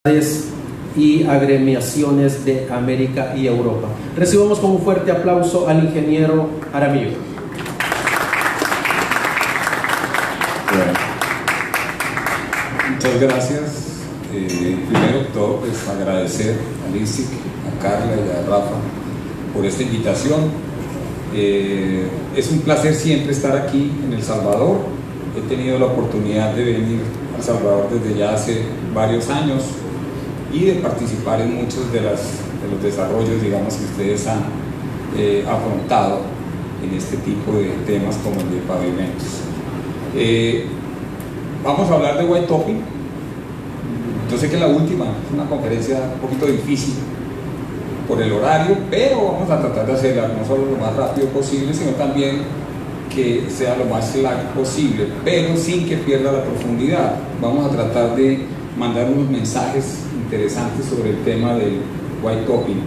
y agremiaciones de América y Europa. Recibamos con un fuerte aplauso al ingeniero Aramillo. Bueno, muchas gracias. Primero que todo, pues agradecer a Lizic, a Carla y a Rafa por esta invitación. Es un placer siempre estar aquí en El Salvador. He tenido la oportunidad de venir a El Salvador desde ya hace varios años y de participar en muchos de los desarrollos, digamos, que ustedes han afrontado en este tipo de temas como el de pavimentos. Vamos a hablar de white topping. Yo sé que la última es una conferencia un poquito difícil por el horario, pero vamos a tratar de hacerla no solo lo más rápido posible, sino también que sea lo más slack posible, pero sin que pierda la profundidad. Vamos a tratar de mandar unos mensajes interesantes sobre el tema del white topping.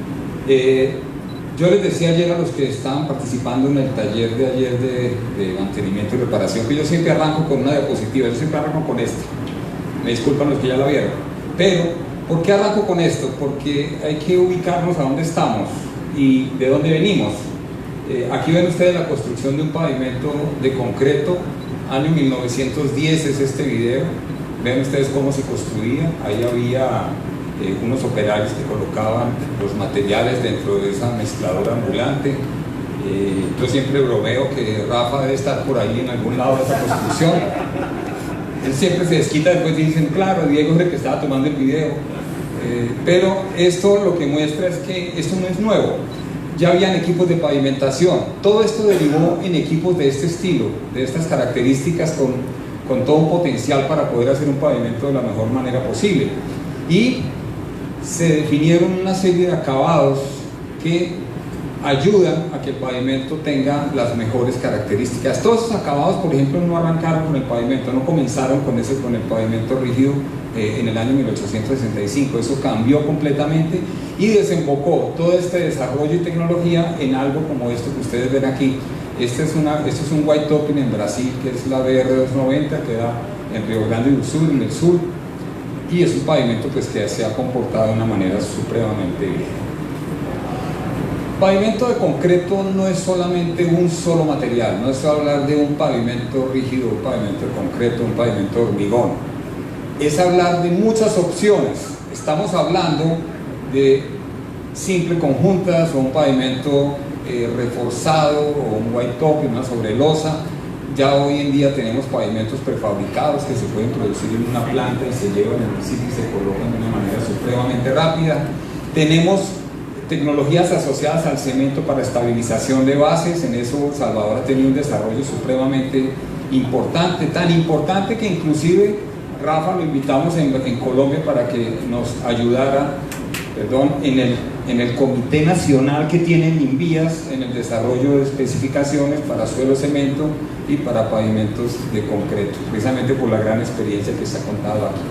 Yo les decía ayer a los que estaban participando en el taller de ayer de mantenimiento y reparación que yo siempre arranco con una diapositiva, yo siempre arranco con esta. Me disculpan los que ya la vieron, pero ¿por qué arranco con esto? Porque hay que ubicarnos a dónde estamos y de dónde venimos. Aquí ven ustedes la construcción de un pavimento de concreto, año 1910 es este video. Ven ustedes cómo se construía. Ahí había unos operarios que colocaban los materiales dentro de esa mezcladora ambulante. Yo siempre bromeo que Rafa debe estar por ahí en algún lado de esa construcción. Él siempre se desquita después y dicen, claro, Diego es el que estaba tomando el video. Pero esto lo que muestra es que esto no es nuevo. Ya habían equipos de pavimentación. Todo esto derivó en equipos de este estilo, de estas características con todo un potencial para poder hacer un pavimento de la mejor manera posible. Y se definieron una serie de acabados que ayudan a que el pavimento tenga las mejores características. Todos esos acabados, por ejemplo, no arrancaron con el pavimento, no comenzaron con el pavimento rígido en el año 1865. Eso cambió completamente y desembocó todo este desarrollo y tecnología en algo como esto que ustedes ven aquí. Este es un white topping en Brasil, que es la BR-290, que da en Río Grande do Sul, en el sur, y es un pavimento pues, que se ha comportado de una manera supremamente bien. Pavimento de concreto no es solamente un solo material, no es hablar de un pavimento rígido, un pavimento de concreto, un pavimento de hormigón, es hablar de muchas opciones. Estamos hablando de simple conjuntas o un pavimento reforzado o un white top, una sobrelosa. Ya hoy en día tenemos pavimentos prefabricados que se pueden producir en una planta y se llevan en el sitio y se colocan de una manera supremamente rápida. Tenemos tecnologías asociadas al cemento para estabilización de bases. En eso Salvador ha tenido un desarrollo supremamente importante, tan importante que inclusive Rafa lo invitamos en Colombia para que nos ayudara en el Comité Nacional que tiene en Invías en el desarrollo de especificaciones para suelo cemento y para pavimentos de concreto, precisamente por la gran experiencia que se ha contado aquí.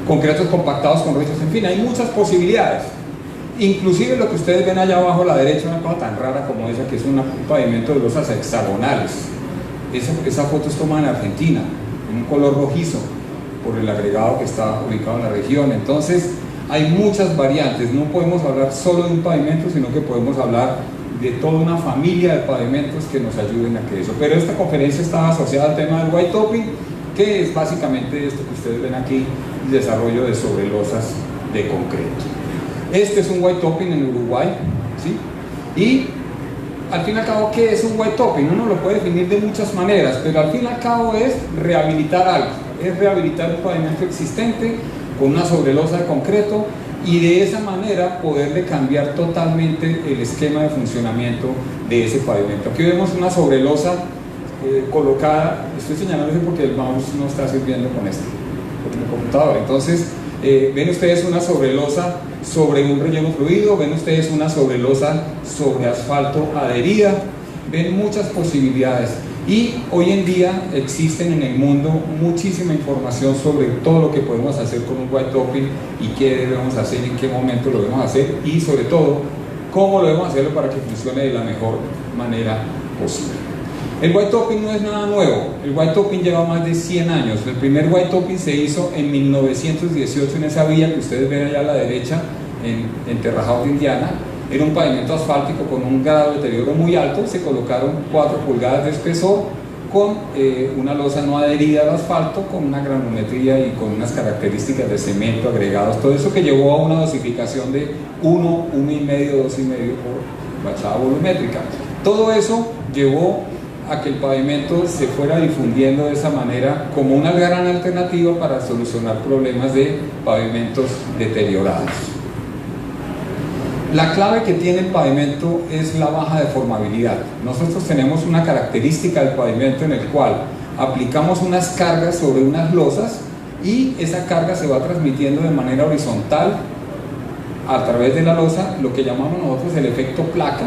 Concretos compactados con rechos, en fin, hay muchas posibilidades. Inclusive lo que ustedes ven allá abajo a la derecha, una cosa tan rara como esa, que es un pavimento de losas hexagonales. Esa foto es tomada en Argentina, en un color rojizo, por el agregado que está ubicado en la región. Entonces, hay muchas variantes, no podemos hablar solo de un pavimento, sino que podemos hablar de toda una familia de pavimentos que nos ayuden a que eso. Pero esta conferencia estaba asociada al tema del white topping, que es básicamente esto que ustedes ven aquí, el desarrollo de sobrelosas de concreto. Este es un white topping en Uruguay, ¿sí? Y al fin y al cabo, ¿qué es un white topping? Uno lo puede definir de muchas maneras, pero al fin y al cabo es rehabilitar algo, es rehabilitar un pavimento existente con una sobrelosa de concreto y de esa manera poderle cambiar totalmente el esquema de funcionamiento de ese pavimento. Aquí vemos una sobrelosa colocada, estoy señalando eso porque el mouse no está sirviendo con el computador. Entonces ven ustedes una sobrelosa sobre un relleno fluido, ven ustedes una sobrelosa sobre asfalto adherida, ven muchas posibilidades. Y hoy en día existen en el mundo muchísima información sobre todo lo que podemos hacer con un white topping y qué debemos hacer, en qué momento lo debemos hacer y sobre todo cómo lo debemos hacerlo para que funcione de la mejor manera posible. El white topping no es nada nuevo, el white topping lleva más de 100 años. El primer white topping se hizo en 1918 en esa vía que ustedes ven allá a la derecha, en Terre Haute, Indiana. Era un pavimento asfáltico con un grado de deterioro muy alto, se colocaron 4 pulgadas de espesor con una losa no adherida al asfalto, con una granulometría y con unas características de cemento agregados, todo eso que llevó a una dosificación de 1, 1,5, 2,5 por bachada volumétrica. Todo eso llevó a que el pavimento se fuera difundiendo de esa manera como una gran alternativa para solucionar problemas de pavimentos deteriorados. La clave que tiene el pavimento es la baja deformabilidad. Nosotros tenemos una característica del pavimento en el cual aplicamos unas cargas sobre unas losas y esa carga se va transmitiendo de manera horizontal a través de la losa, lo que llamamos nosotros el efecto placa.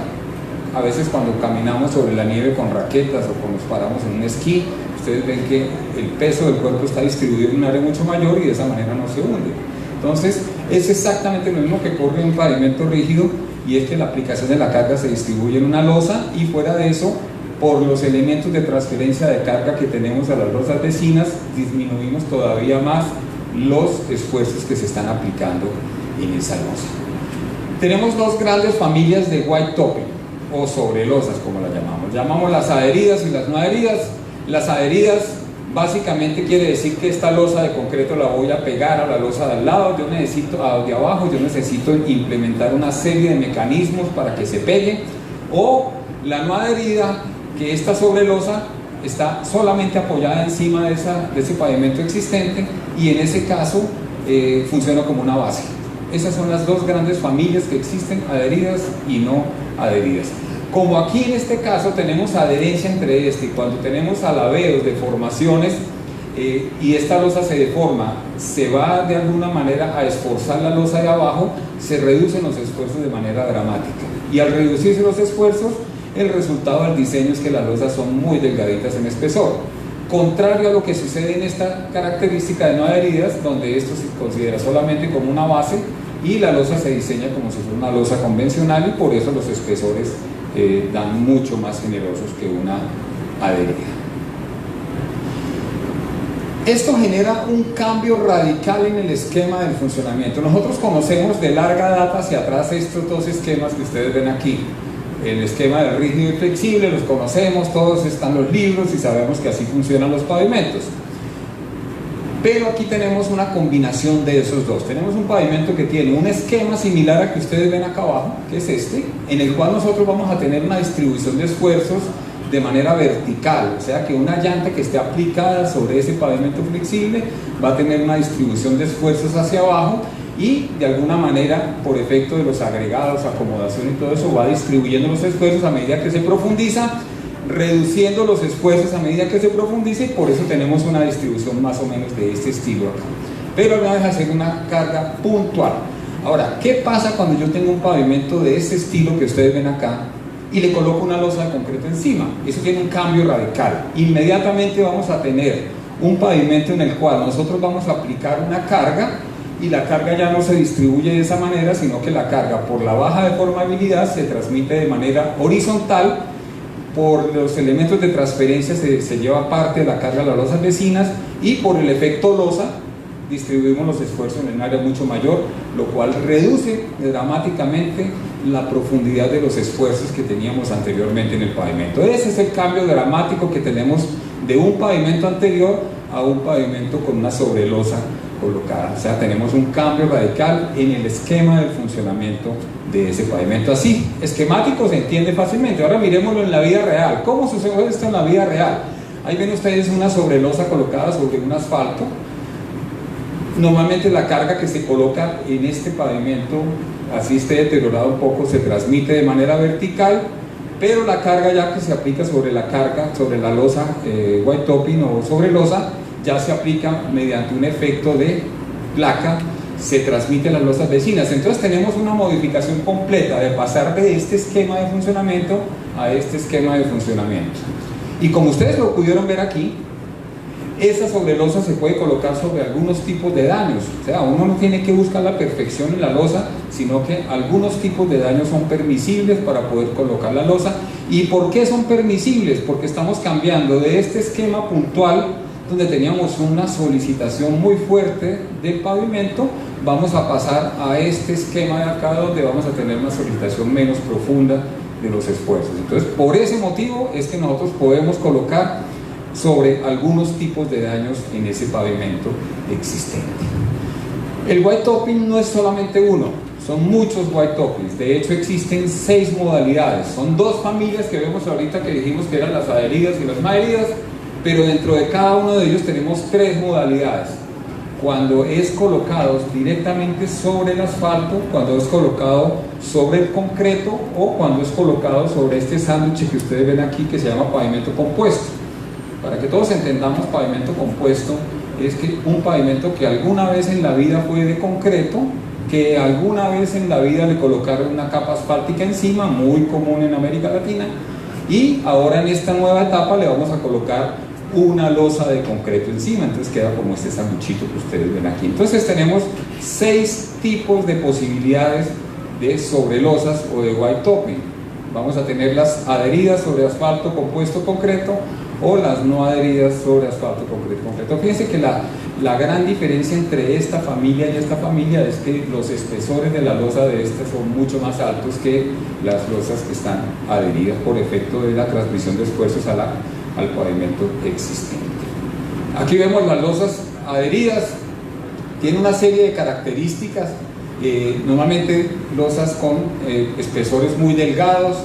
A veces cuando caminamos sobre la nieve con raquetas o cuando nos paramos en un esquí, ustedes ven que el peso del cuerpo está distribuido en un área mucho mayor y de esa manera no se hunde. Entonces, es exactamente lo mismo que ocurre en un pavimento rígido, y es que la aplicación de la carga se distribuye en una losa, y fuera de eso, por los elementos de transferencia de carga que tenemos a las losas vecinas, disminuimos todavía más los esfuerzos que se están aplicando en esa losa. Tenemos dos grandes familias de white topping, o sobrelosas como las llamamos. Llamamos las adheridas y las no adheridas. Las adheridas básicamente quiere decir que esta losa de concreto la voy a pegar a la losa de al lado, yo necesito, de abajo, yo necesito implementar una serie de mecanismos para que se pegue. O la no adherida, que esta sobrelosa está solamente apoyada encima de ese pavimento existente, y en ese caso funciona como una base. Esas son las dos grandes familias que existen, adheridas y no adheridas. Como aquí en este caso tenemos adherencia entre y cuando tenemos alabeos, deformaciones, y esta losa se deforma, se va de alguna manera a esforzar la losa de abajo, se reducen los esfuerzos de manera dramática. Y al reducirse los esfuerzos, el resultado del diseño es que las losas son muy delgaditas en espesor. Contrario a lo que sucede en esta característica de no adheridas, donde esto se considera solamente como una base y la losa se diseña como si fuera una losa convencional, y por eso los espesores dan mucho más generosos que una adherida. Esto genera un cambio radical en el esquema del funcionamiento. Nosotros conocemos de larga data hacia atrás estos dos esquemas que ustedes ven aquí. El esquema del rígido y flexible los conocemos, todos están los libros y sabemos que así funcionan los pavimentos. Pero aquí tenemos una combinación de esos dos. Tenemos un pavimento que tiene un esquema similar a que ustedes ven acá abajo, que es este, en el cual nosotros vamos a tener una distribución de esfuerzos de manera vertical, o sea que una llanta que esté aplicada sobre ese pavimento flexible va a tener una distribución de esfuerzos hacia abajo, y de alguna manera, por efecto de los agregados, acomodación y todo eso, va distribuyendo los esfuerzos a medida que se profundiza, reduciendo los esfuerzos a medida que se profundiza, y por eso tenemos una distribución más o menos de este estilo acá. Pero vamos a hacer una carga puntual. Ahora, ¿qué pasa cuando yo tengo un pavimento de este estilo que ustedes ven acá y le coloco una losa de concreto encima? Eso tiene un cambio radical. Inmediatamente vamos a tener un pavimento en el cual nosotros vamos a aplicar una carga, y la carga ya no se distribuye de esa manera, sino que la carga, por la baja deformabilidad, se transmite de manera horizontal. Por los elementos de transferencia se lleva parte de la carga a las losas vecinas, y por el efecto losa distribuimos los esfuerzos en un área mucho mayor, lo cual reduce dramáticamente la profundidad de los esfuerzos que teníamos anteriormente en el pavimento. Ese es el cambio dramático que tenemos de un pavimento anterior a un pavimento con una sobrelosa colocada. O sea, tenemos un cambio radical en el esquema del funcionamiento de ese pavimento. Así, esquemático se entiende fácilmente. Ahora miremoslo en la vida real. ¿Cómo sucede esto en la vida real? Ahí ven ustedes una sobrelosa colocada sobre un asfalto. Normalmente la carga que se coloca en este pavimento, así esté deteriorado un poco, se transmite de manera vertical, pero la carga ya que se aplica sobre la carga, sobre la losa white topping o sobrelosa, ya se aplica mediante un efecto de placa, se transmite a las losas vecinas. Entonces tenemos una modificación completa de pasar de este esquema de funcionamiento a este esquema de funcionamiento. Y como ustedes lo pudieron ver aquí, esa sobrelosa se puede colocar sobre algunos tipos de daños. O sea, uno no tiene que buscar la perfección en la losa, sino que algunos tipos de daños son permisibles para poder colocar la losa. ¿Y por qué son permisibles? Porque estamos cambiando de este esquema puntual, donde teníamos una solicitación muy fuerte del pavimento, vamos a pasar a este esquema de acá, donde vamos a tener una solicitación menos profunda de los esfuerzos. Entonces, por ese motivo es que nosotros podemos colocar sobre algunos tipos de daños en ese pavimento existente. El white topping no es solamente uno, son muchos white toppings. De hecho, existen 6 modalidades. Son 2 familias que vemos ahorita, que dijimos que eran las adheridas y las no adheridas, pero dentro de cada uno de ellos tenemos 3 modalidades. Cuando es colocado directamente sobre el asfalto, cuando es colocado sobre el concreto, o cuando es colocado sobre este sándwich que ustedes ven aquí, que se llama pavimento compuesto. Para que todos entendamos, pavimento compuesto es que un pavimento que alguna vez en la vida fue de concreto, que alguna vez en la vida le colocaron una capa asfáltica encima, muy común en América Latina, y ahora en esta nueva etapa le vamos a colocar una losa de concreto encima. Entonces queda como este sanduchito que ustedes ven aquí. Entonces tenemos 6 tipos de posibilidades de sobrelosas o de white topping. Vamos a tener las adheridas sobre asfalto compuesto concreto, o las no adheridas sobre asfalto concreto. Fíjense que la gran diferencia entre esta familia y esta familia es que los espesores de la losa de esta son mucho más altos que las losas que están adheridas por efecto de la transmisión de esfuerzos al pavimento existente. Aquí vemos las losas adheridas. Tiene una serie de características, normalmente losas con espesores muy delgados.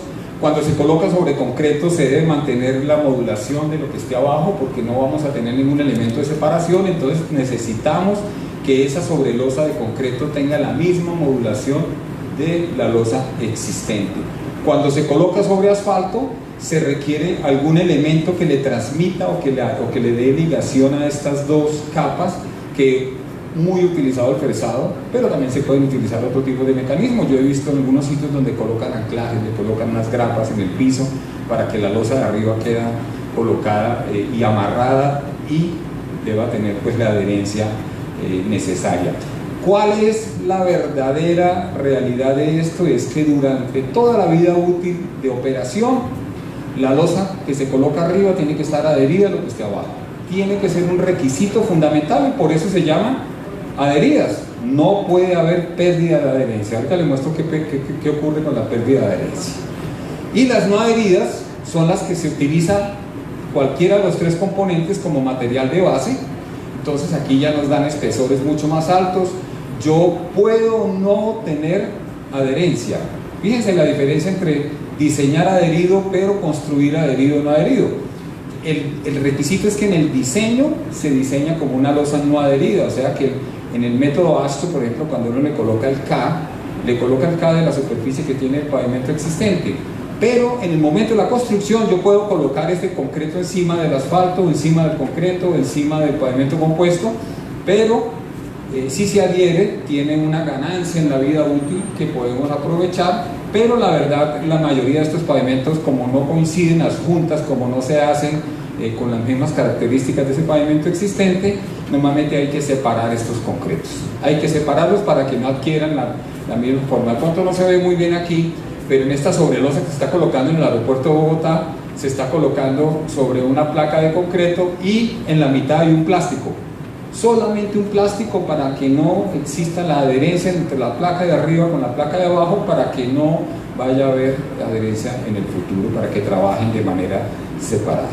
Cuando se coloca sobre concreto se debe mantener la modulación de lo que esté abajo, porque no vamos a tener ningún elemento de separación. Entonces necesitamos que esa sobrelosa de concreto tenga la misma modulación de la losa existente. Cuando se coloca sobre asfalto se requiere algún elemento que le transmita o que le dé ligación a estas 2 capas, que muy utilizado el fresado, pero también se pueden utilizar otro tipo de mecanismos. Yo he visto en algunos sitios donde colocan anclajes, le colocan unas grapas en el piso para que la losa de arriba quede colocada y amarrada y deba tener pues la adherencia necesaria. ¿Cuál es la verdadera realidad de esto? Es que durante toda la vida útil de operación, la losa que se coloca arriba tiene que estar adherida a lo que esté abajo. Tiene que ser un requisito fundamental, y por eso se llaman adheridas. No puede haber pérdida de adherencia. Ahorita les muestro qué ocurre con la pérdida de adherencia. Y las no adheridas son las que se utiliza cualquiera de los 3 componentes como material de base. Entonces aquí ya nos dan espesores mucho más altos. Yo puedo no tener adherencia. Fíjense la diferencia entre diseñar adherido pero construir adherido o no adherido. El requisito es que en el diseño se diseña como una losa no adherida, o sea que en el método AASHTO, por ejemplo, cuando uno le coloca el K de la superficie que tiene el pavimento existente, pero en el momento de la construcción yo puedo colocar este concreto encima del asfalto, encima del concreto, encima del pavimento compuesto, pero si se adhiere tiene una ganancia en la vida útil que podemos aprovechar. Pero la verdad, la mayoría de estos pavimentos, como no coinciden las juntas, como no se hacen con las mismas características de ese pavimento existente, normalmente hay que separar estos concretos. Hay que separarlos para que no adquieran la misma forma. De pronto no se ve muy bien aquí, pero en esta sobrelosa que se está colocando en el aeropuerto de Bogotá, se está colocando sobre una placa de concreto y en la mitad hay un plástico. Solamente un plástico para que no exista la adherencia entre la placa de arriba con la placa de abajo, para que no vaya a haber adherencia en el futuro, para que trabajen de manera separada.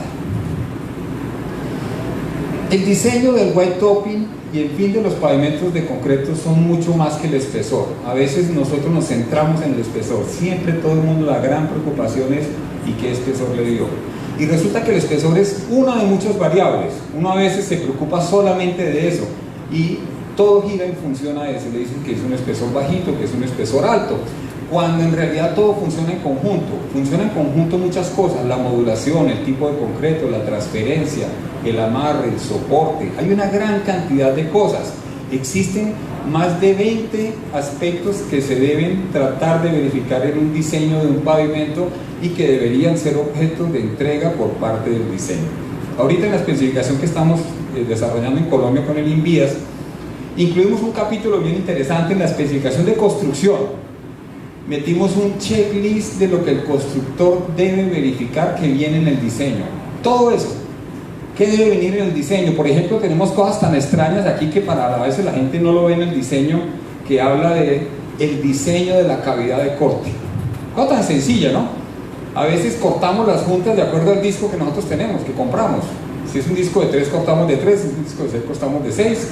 El diseño del white topping y el fin de los pavimentos de concreto son mucho más que el espesor. A veces nosotros nos centramos en el espesor, siempre todo el mundo, la gran preocupación es ¿y qué espesor le dio? Y resulta que el espesor es una de muchas variables. Uno a veces se preocupa solamente de eso y todo gira en función a eso. Le dicen que es un espesor bajito, que es un espesor alto, cuando en realidad todo funciona en conjunto. Funciona en conjunto muchas cosas: la modulación, el tipo de concreto, la transferencia, el amarre, el soporte. Hay una gran cantidad de cosas. Existen más de 20 aspectos que se deben tratar de verificar en un diseño de un pavimento y que deberían ser objeto de entrega por parte del diseño. Ahorita en la especificación que estamos desarrollando en Colombia con el INVIAS, incluimos un capítulo bien interesante en la especificación de construcción. Metimos un checklist de lo que el constructor debe verificar que viene en el diseño. Todo eso, ¿qué debe venir en el diseño? Por ejemplo, tenemos cosas tan extrañas aquí que a veces la gente no lo ve en el diseño, que habla de el diseño de la cavidad de corte. Cosa tan sencilla, ¿no? A veces cortamos las juntas de acuerdo al disco que nosotros tenemos, que compramos. Si es un disco de 3, cortamos de 3, si es un disco de 6, cortamos de 6.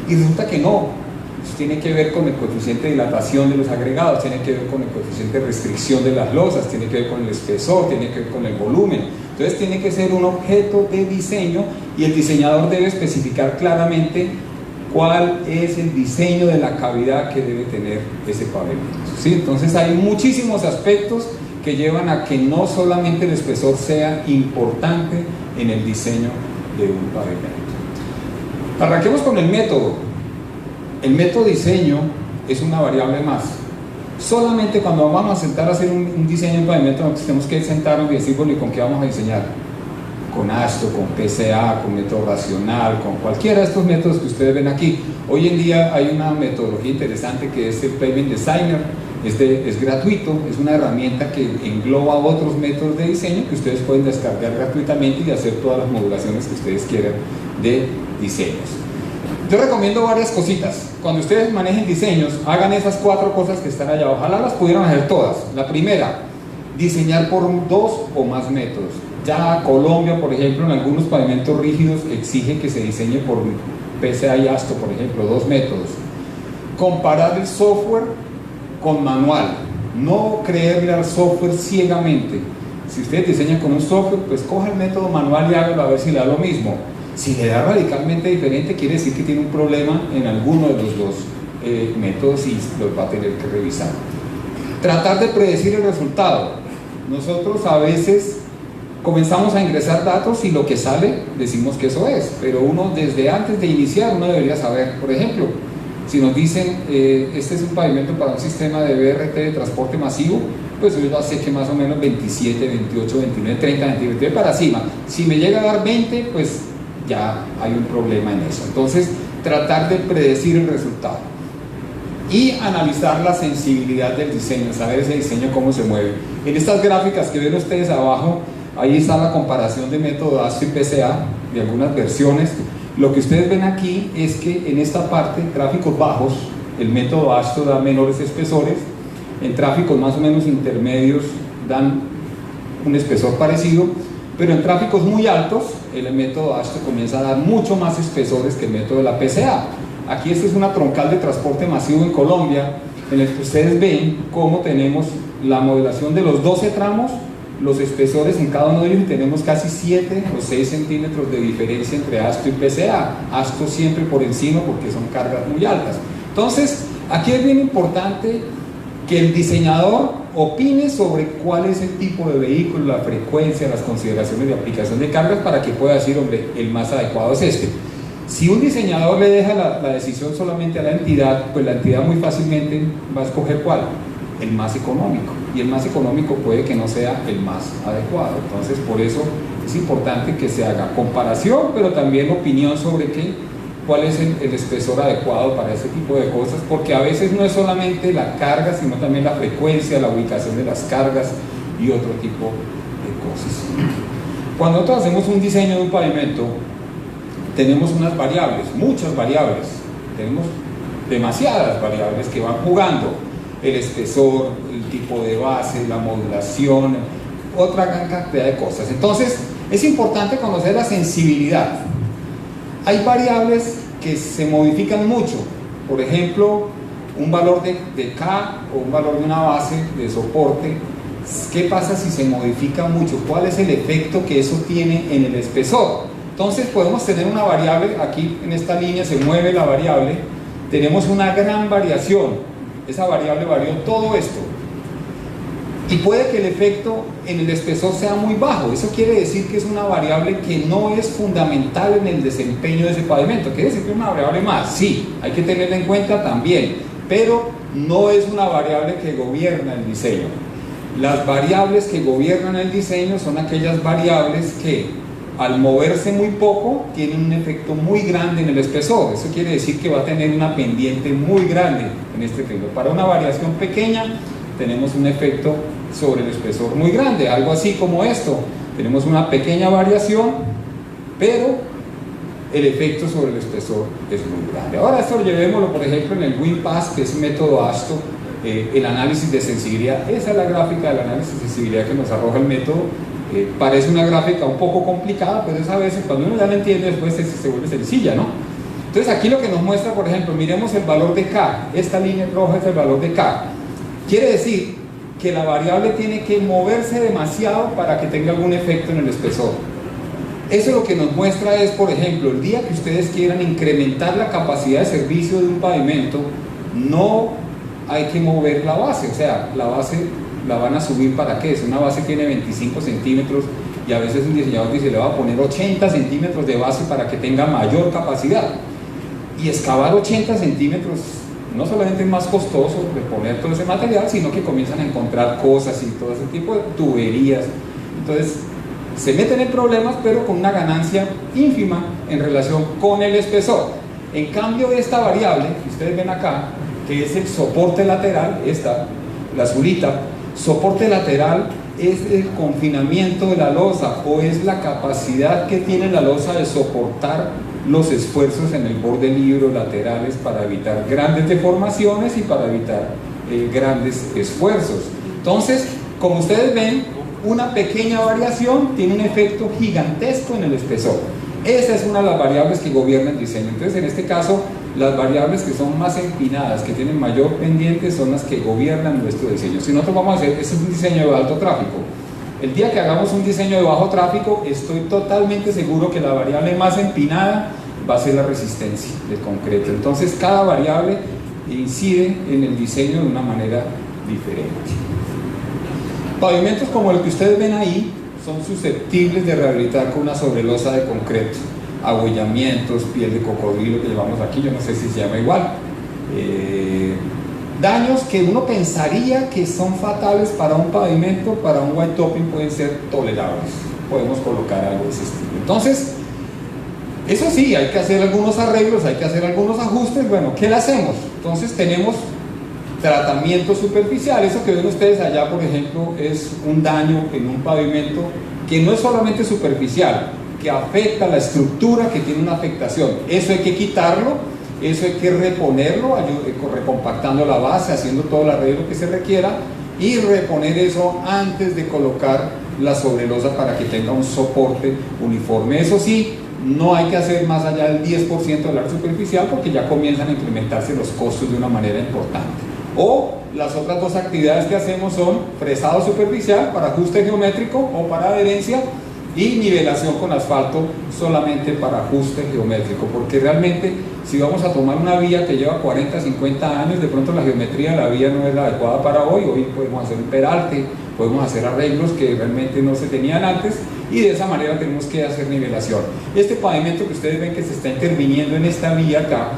Y resulta que no. Eso tiene que ver con el coeficiente de dilatación de los agregados, tiene que ver con el coeficiente de restricción de las losas, tiene que ver con el espesor, tiene que ver con el volumen. Entonces tiene que ser un objeto de diseño y el diseñador debe especificar claramente cuál es el diseño de la cavidad que debe tener ese pavimento, ¿sí? Entonces hay muchísimos aspectos que llevan a que no solamente el espesor sea importante en el diseño de un pavimento. Arranquemos con el método. El método diseño es una variable más. Solamente cuando vamos a sentar a hacer un diseño de pavimento, tenemos que sentarnos y decir, bueno, ¿y con qué vamos a diseñar? Con ASTO, con PCA, con método racional, con cualquiera de estos métodos que ustedes ven aquí. Hoy en día hay una metodología interesante que es el Pavement Designer. Es gratuito, es una herramienta que engloba otros métodos de diseño que ustedes pueden descargar gratuitamente y hacer todas las modulaciones que ustedes quieran de diseños. Yo recomiendo varias cositas. Cuando ustedes manejen diseños, hagan esas 4 cosas que están allá. Ojalá las pudieran hacer todas. La primera, diseñar por 2 o más métodos. Ya Colombia, por ejemplo, en algunos pavimentos rígidos exige que se diseñe por PCA y ASTO, por ejemplo, 2 métodos. Comparar el software con manual. No creerle al software ciegamente. Si ustedes diseñan con un software, pues coja el método manual y hágalo a ver si le da lo mismo. Si le da radicalmente diferente, quiere decir que tiene un problema en alguno de los 2 métodos y los va a tener que revisar. Tratar de predecir el resultado. Nosotros a veces comenzamos a ingresar datos y lo que sale decimos que eso es, pero uno desde antes de iniciar uno debería saber. Por ejemplo, si nos dicen este es un pavimento para un sistema de BRT de transporte masivo, pues yo ya sé que más o menos 27, 28, 29, 30, 29 para cima. Si me llega a dar 20, pues ya hay un problema en eso. Entonces, tratar de predecir el resultado y analizar la sensibilidad del diseño, saber ese diseño cómo se mueve. En estas gráficas que ven ustedes abajo, ahí está la comparación de método ASTO y PCA de algunas versiones. Lo que ustedes ven aquí es que en esta parte, tráficos bajos, el método ASTO da menores espesores, en tráficos más o menos intermedios dan un espesor parecido, pero en tráficos muy altos el método ASTO comienza a dar mucho más espesores que el método de la PCA. Aquí esta es una troncal de transporte masivo en Colombia, en el que ustedes ven cómo tenemos la modelación de los 12 tramos, los espesores en cada uno de ellos, y tenemos casi 7 o 6 centímetros de diferencia entre ASTO y PCA. ASTO siempre por encima porque son cargas muy altas. Entonces, aquí es bien importante que el diseñador opine sobre cuál es el tipo de vehículo, la frecuencia, las consideraciones de aplicación de cargas, para que pueda decir, hombre, el más adecuado es este. Si un diseñador le deja la decisión solamente a la entidad, pues la entidad muy fácilmente va a escoger ¿cuál? El más económico, y el más económico puede que no sea el más adecuado. Entonces, por eso es importante que se haga comparación, pero también opinión sobre cuál es el espesor adecuado para ese tipo de cosas, porque a veces no es solamente la carga, sino también la frecuencia, la ubicación de las cargas y otro tipo de cosas. Cuando nosotros hacemos un diseño de un pavimento, tenemos unas variables, muchas variables, tenemos demasiadas variables que van jugando: el espesor, el tipo de base, la modulación, otra gran cantidad de cosas. Entonces, es importante conocer la sensibilidad. Hay variables que se modifican mucho, por ejemplo, un valor de K o un valor de una base de soporte. ¿Qué pasa si se modifica mucho? ¿Cuál es el efecto que eso tiene en el espesor? Entonces podemos tener una variable, aquí en esta línea se mueve la variable, tenemos una gran variación, esa variable varió todo esto, y puede que el efecto en el espesor sea muy bajo. Eso quiere decir que es una variable que no es fundamental en el desempeño de ese pavimento. Quiere decir que es una variable más, sí, hay que tenerla en cuenta también, pero no es una variable que gobierna el diseño. Las variables que gobiernan el diseño son aquellas variables que al moverse muy poco, tiene un efecto muy grande en el espesor. Eso quiere decir que va a tener una pendiente muy grande en este efecto. Para una variación pequeña, tenemos un efecto sobre el espesor muy grande, algo así como esto. Tenemos una pequeña variación, pero el efecto sobre el espesor es muy grande. Ahora esto llevémoslo, por ejemplo, en el WinPass, que es un método ASTO, el análisis de sensibilidad. Esa es la gráfica del análisis de sensibilidad que nos arroja el método. Parece una gráfica un poco complicada, pero es a veces, cuando uno ya la entiende, después se vuelve sencilla, ¿no? Entonces aquí lo que nos muestra, por ejemplo, miremos el valor de K. Esta línea roja es el valor de K. Quiere decir que la variable tiene que moverse demasiado para que tenga algún efecto en el espesor. Eso lo que nos muestra es, por ejemplo, el día que ustedes quieran incrementar la capacidad de servicio de un pavimento, no hay que mover la base. O sea, la base la van a subir. ¿Para qué? Si una base tiene 25 centímetros y a veces un diseñador dice le va a poner 80 centímetros de base para que tenga mayor capacidad. Y excavar 80 centímetros no solamente es más costoso de poner todo ese material, sino que comienzan a encontrar cosas y todo ese tipo de tuberías. Entonces se meten en problemas, pero con una ganancia ínfima en relación con el espesor. En cambio, esta variable que ustedes ven acá, que es el soporte lateral, esta, la azulita, soporte lateral es el confinamiento de la losa, o es la capacidad que tiene la losa de soportar los esfuerzos en el borde libre laterales para evitar grandes deformaciones y para evitar grandes esfuerzos. Entonces, como ustedes ven, una pequeña variación tiene un efecto gigantesco en el espesor. Esa es una de las variables que gobierna el diseño. Entonces, en este caso, las variables que son más empinadas, que tienen mayor pendiente, son las que gobiernan nuestro diseño. Si nosotros vamos a hacer, este es un diseño de alto tráfico. El día que hagamos un diseño de bajo tráfico, estoy totalmente seguro que la variable más empinada va a ser la resistencia del concreto. Entonces, cada variable incide en el diseño de una manera diferente. Pavimentos como el que ustedes ven ahí son susceptibles de rehabilitar con una sobrelosa de concreto, abollamientos, piel de cocodrilo que llevamos aquí, yo no sé si se llama igual, daños que uno pensaría que son fatales para un pavimento, para un white topping pueden ser tolerables, podemos colocar algo de ese estilo. Entonces, eso sí, hay que hacer algunos arreglos, hay que hacer algunos ajustes. Bueno, ¿qué le hacemos? Entonces tenemos tratamiento superficial. Eso que ven ustedes allá, por ejemplo, es un daño en un pavimento que no es solamente superficial, que afecta la estructura, que tiene una afectación. Eso hay que quitarlo, eso hay que reponerlo, recompactando la base, haciendo todo el arreglo que se requiera, y reponer eso antes de colocar la sobrelosa para que tenga un soporte uniforme. Eso sí, no hay que hacer más allá del 10% del área superficial, porque ya comienzan a incrementarse los costos de una manera importante. O las otras dos actividades que hacemos son fresado superficial para ajuste geométrico o para adherencia, y nivelación con asfalto solamente para ajuste geométrico, porque realmente si vamos a tomar una vía que lleva 40, 50 años, de pronto la geometría de la vía no es la adecuada para hoy. Hoy podemos hacer un peralte, podemos hacer arreglos que realmente no se tenían antes, y de esa manera tenemos que hacer nivelación. Este pavimento que ustedes ven que se está interviniendo en esta vía acá,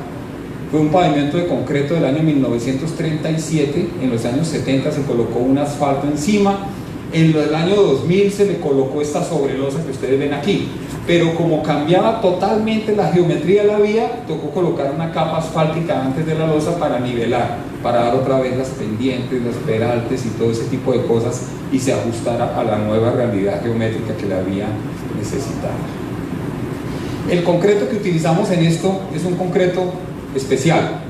fue un pavimento de concreto del año 1937, en los años 70 se colocó un asfalto encima, en el año 2000 se le colocó esta sobrelosa que ustedes ven aquí, pero como cambiaba totalmente la geometría de la vía, tocó colocar una capa asfáltica antes de la losa para nivelar, para dar otra vez las pendientes, los peraltes y todo ese tipo de cosas, y se ajustara a la nueva realidad geométrica que la vía necesitaba. El concreto que utilizamos en esto es un concreto especial,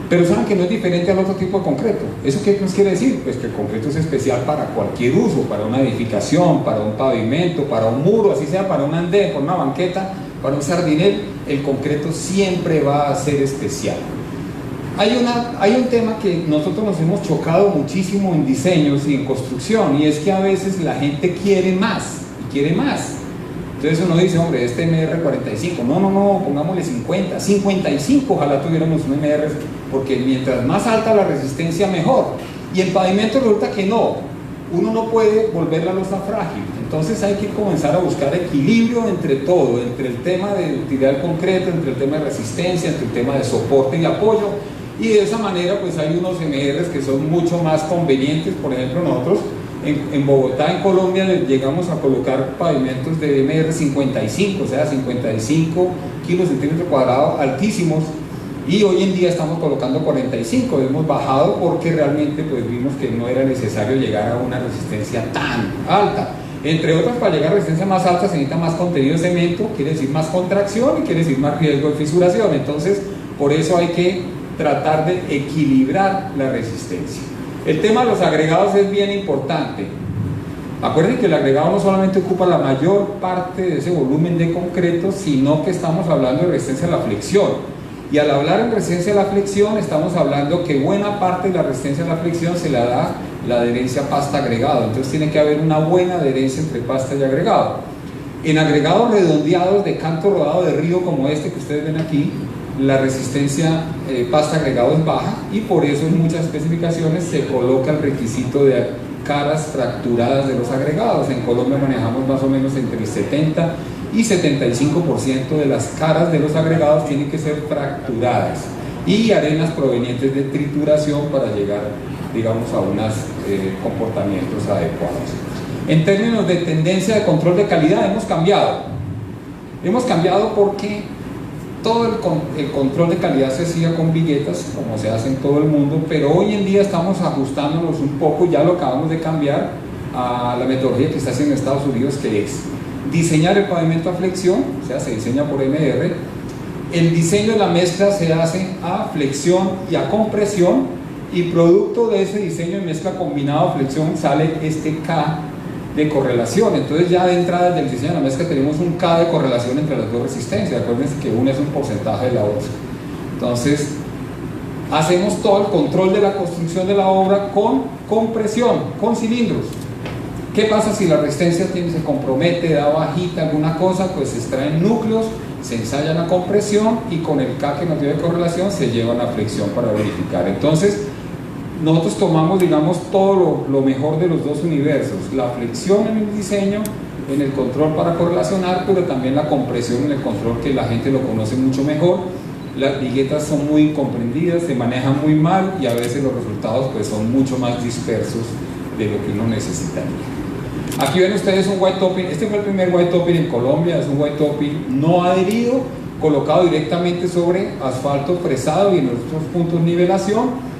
pero saben que no es diferente al otro tipo de concreto. ¿Eso qué nos quiere decir? Pues que el concreto es especial para cualquier uso, para una edificación, para un pavimento, para un muro, así sea para un andén, para una banqueta, para un sardinel. El concreto siempre va a ser especial. Hay un tema que nosotros nos hemos chocado muchísimo en diseños y en construcción, y es que a veces la gente quiere más y quiere más. Entonces uno dice, hombre, este MR45, no, pongámosle 50, 55, ojalá tuviéramos un MR, porque mientras más alta la resistencia, mejor. Y en pavimento resulta que no, uno no puede volver la losa frágil. Entonces hay que comenzar a buscar equilibrio entre todo, entre el tema de utilidad del concreto, entre el tema de resistencia, entre el tema de soporte y apoyo, y de esa manera pues hay unos MRs que son mucho más convenientes. Por ejemplo, nosotros En Bogotá, en Colombia, llegamos a colocar pavimentos de MR 55, o sea, 55 kilos centímetro cuadrado, altísimos, y hoy en día estamos colocando 45, hemos bajado porque realmente pues vimos que no era necesario llegar a una resistencia tan alta. Entre otras, para llegar a resistencia más alta se necesita más contenido de cemento, quiere decir más contracción y quiere decir más riesgo de fisuración. Entonces, por eso hay que tratar de equilibrar la resistencia. El tema de los agregados es bien importante. Acuérdense que el agregado no solamente ocupa la mayor parte de ese volumen de concreto, sino que estamos hablando de resistencia a la flexión. Y al hablar en resistencia a la flexión, estamos hablando que buena parte de la resistencia a la flexión se la da la adherencia pasta-agregado. Entonces tiene que haber una buena adherencia entre pasta y agregado. En agregados redondeados de canto rodado de río como este que ustedes ven aquí, la resistencia pasta-agregado es baja, y por eso en muchas especificaciones se coloca el requisito de caras fracturadas de los agregados. En Colombia manejamos más o menos entre el 70 y 75% de las caras de los agregados tienen que ser fracturadas, y arenas provenientes de trituración para llegar, digamos, a unos comportamientos adecuados. En términos de tendencia de control de calidad hemos cambiado porque todo el control de calidad se hacía con billetas, como se hace en todo el mundo, pero hoy en día estamos ajustándonos un poco, ya lo acabamos de cambiar, a la metodología que está haciendo en Estados Unidos, que es diseñar el pavimento a flexión, o sea, se diseña por MR. El diseño de la mezcla se hace a flexión y a compresión, y producto de ese diseño de mezcla combinado a flexión sale este K de correlación. Entonces ya de entrada del diseño de la mezcla tenemos un K de correlación entre las dos resistencias. Acuérdense que una es un porcentaje de la otra. Entonces hacemos todo el control de la construcción de la obra con compresión, con cilindros. ¿Qué pasa si la resistencia se compromete, da bajita, alguna cosa? Pues se extraen núcleos, se ensaya la compresión, y con el K que nos dio de correlación se lleva a la flexión para verificar. Entonces nosotros tomamos, digamos, todo lo mejor de los dos universos: la flexión en el diseño, en el control para correlacionar, pero también la compresión en el control, que la gente lo conoce mucho mejor. Las viguetas son muy incomprendidas, se manejan muy mal, y a veces los resultados pues son mucho más dispersos de lo que uno necesitaría. Aquí ven ustedes un white topping. Este fue el primer white topping en Colombia. Es un white topping no adherido, colocado directamente sobre asfalto fresado y en otros puntos nivelación.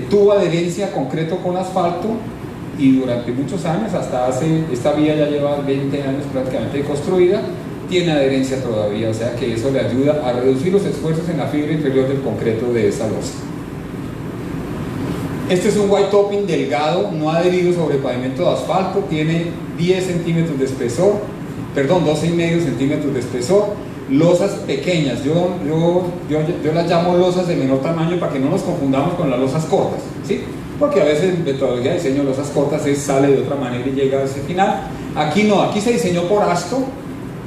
Tuvo adherencia concreto con asfalto, y durante muchos años, esta vía ya lleva 20 años prácticamente construida, tiene adherencia todavía, o sea que eso le ayuda a reducir los esfuerzos en la fibra inferior del concreto de esa losa. Este es un white topping delgado, no adherido sobre pavimento de asfalto, tiene 10 centímetros de espesor, perdón, 12,5 centímetros de espesor, losas pequeñas. Yo las llamo losas de menor tamaño para que no nos confundamos con las losas cortas, ¿sí? Porque a veces en metodología de diseño de losas cortas sale de otra manera y llega a ese final. Aquí no, aquí se diseñó por ASTO,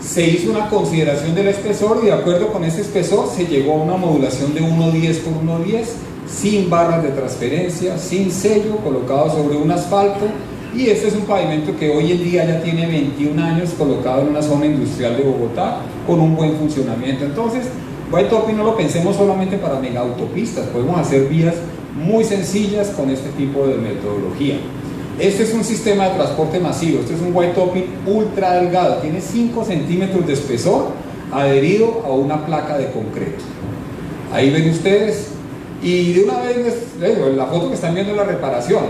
se hizo una consideración del espesor, y de acuerdo con ese espesor se llegó a una modulación de 1,10 por 1,10, sin barras de transferencia, sin sello, colocado sobre un asfalto. Y este es un pavimento que hoy en día ya tiene 21 años colocado en una zona industrial de Bogotá con un buen funcionamiento. Entonces, white topping no lo pensemos solamente para mega autopistas, podemos hacer vías muy sencillas con este tipo de metodología. Este es un sistema de transporte masivo. Este es un white topping ultra delgado, tiene 5 centímetros de espesor, adherido a una placa de concreto. Ahí ven ustedes, y de una vez la foto que están viendo es la reparación,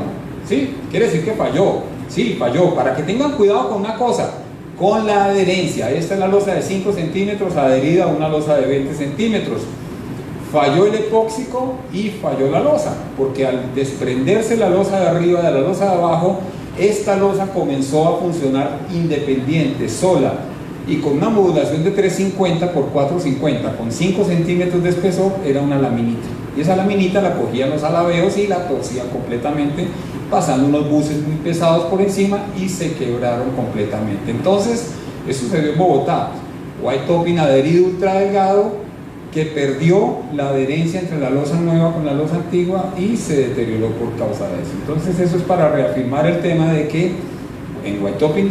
¿sí? Quiere decir que falló, sí, falló. Para que tengan cuidado con una cosa, con la adherencia. Esta es la losa de 5 centímetros adherida a una losa de 20 centímetros. Falló el epóxico y falló la losa, porque al desprenderse la losa de arriba de la losa de abajo, esta losa comenzó a funcionar independiente, sola, y con una modulación de 350 por 450, con 5 centímetros de espesor, era una laminita. Y esa laminita la cogían los alabeos y la torcían completamente, pasando unos buses muy pesados por encima, y se quebraron completamente. Entonces, eso sucedió en Bogotá. White topping adherido ultra delgado, que perdió la adherencia entre la losa nueva con la losa antigua y se deterioró por causa de eso. Entonces eso es para reafirmar el tema de que en white topping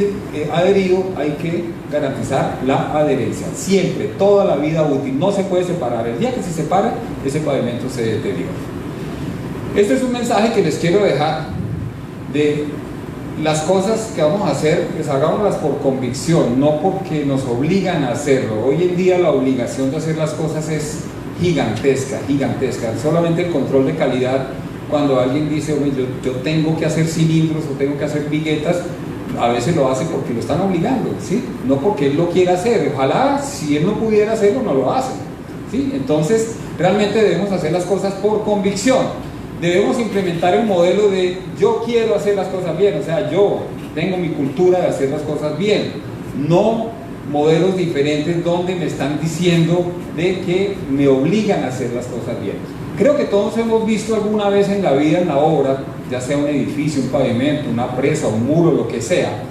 adherido hay que garantizar la adherencia, siempre, toda la vida útil, no se puede separar. El día que se separe, ese pavimento se deteriora. Este es un mensaje que les quiero dejar de las cosas que vamos a hacer, pues hagámoslas por convicción, no porque nos obligan a hacerlo. Hoy en día la obligación de hacer las cosas es gigantesca, gigantesca. Solamente el control de calidad, cuando alguien dice, oye, yo tengo que hacer cilindros o tengo que hacer viguetas, a veces lo hace porque lo están obligando, ¿sí? No porque él lo quiera hacer. Ojalá, si él no pudiera hacerlo, no lo hace, ¿sí? Entonces, realmente debemos hacer las cosas por convicción. Debemos implementar el modelo de yo quiero hacer las cosas bien, o sea, yo tengo mi cultura de hacer las cosas bien, no modelos diferentes donde me están diciendo de que me obligan a hacer las cosas bien. Creo que todos hemos visto alguna vez en la vida, en la obra, ya sea un edificio, un pavimento, una presa, un muro, lo que sea,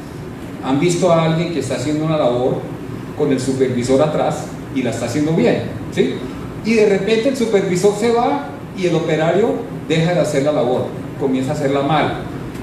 han visto a alguien que está haciendo una labor con el supervisor atrás y la está haciendo bien, ¿sí? Y de repente el supervisor se va y el operario deja de hacer la labor, comienza a hacerla mal.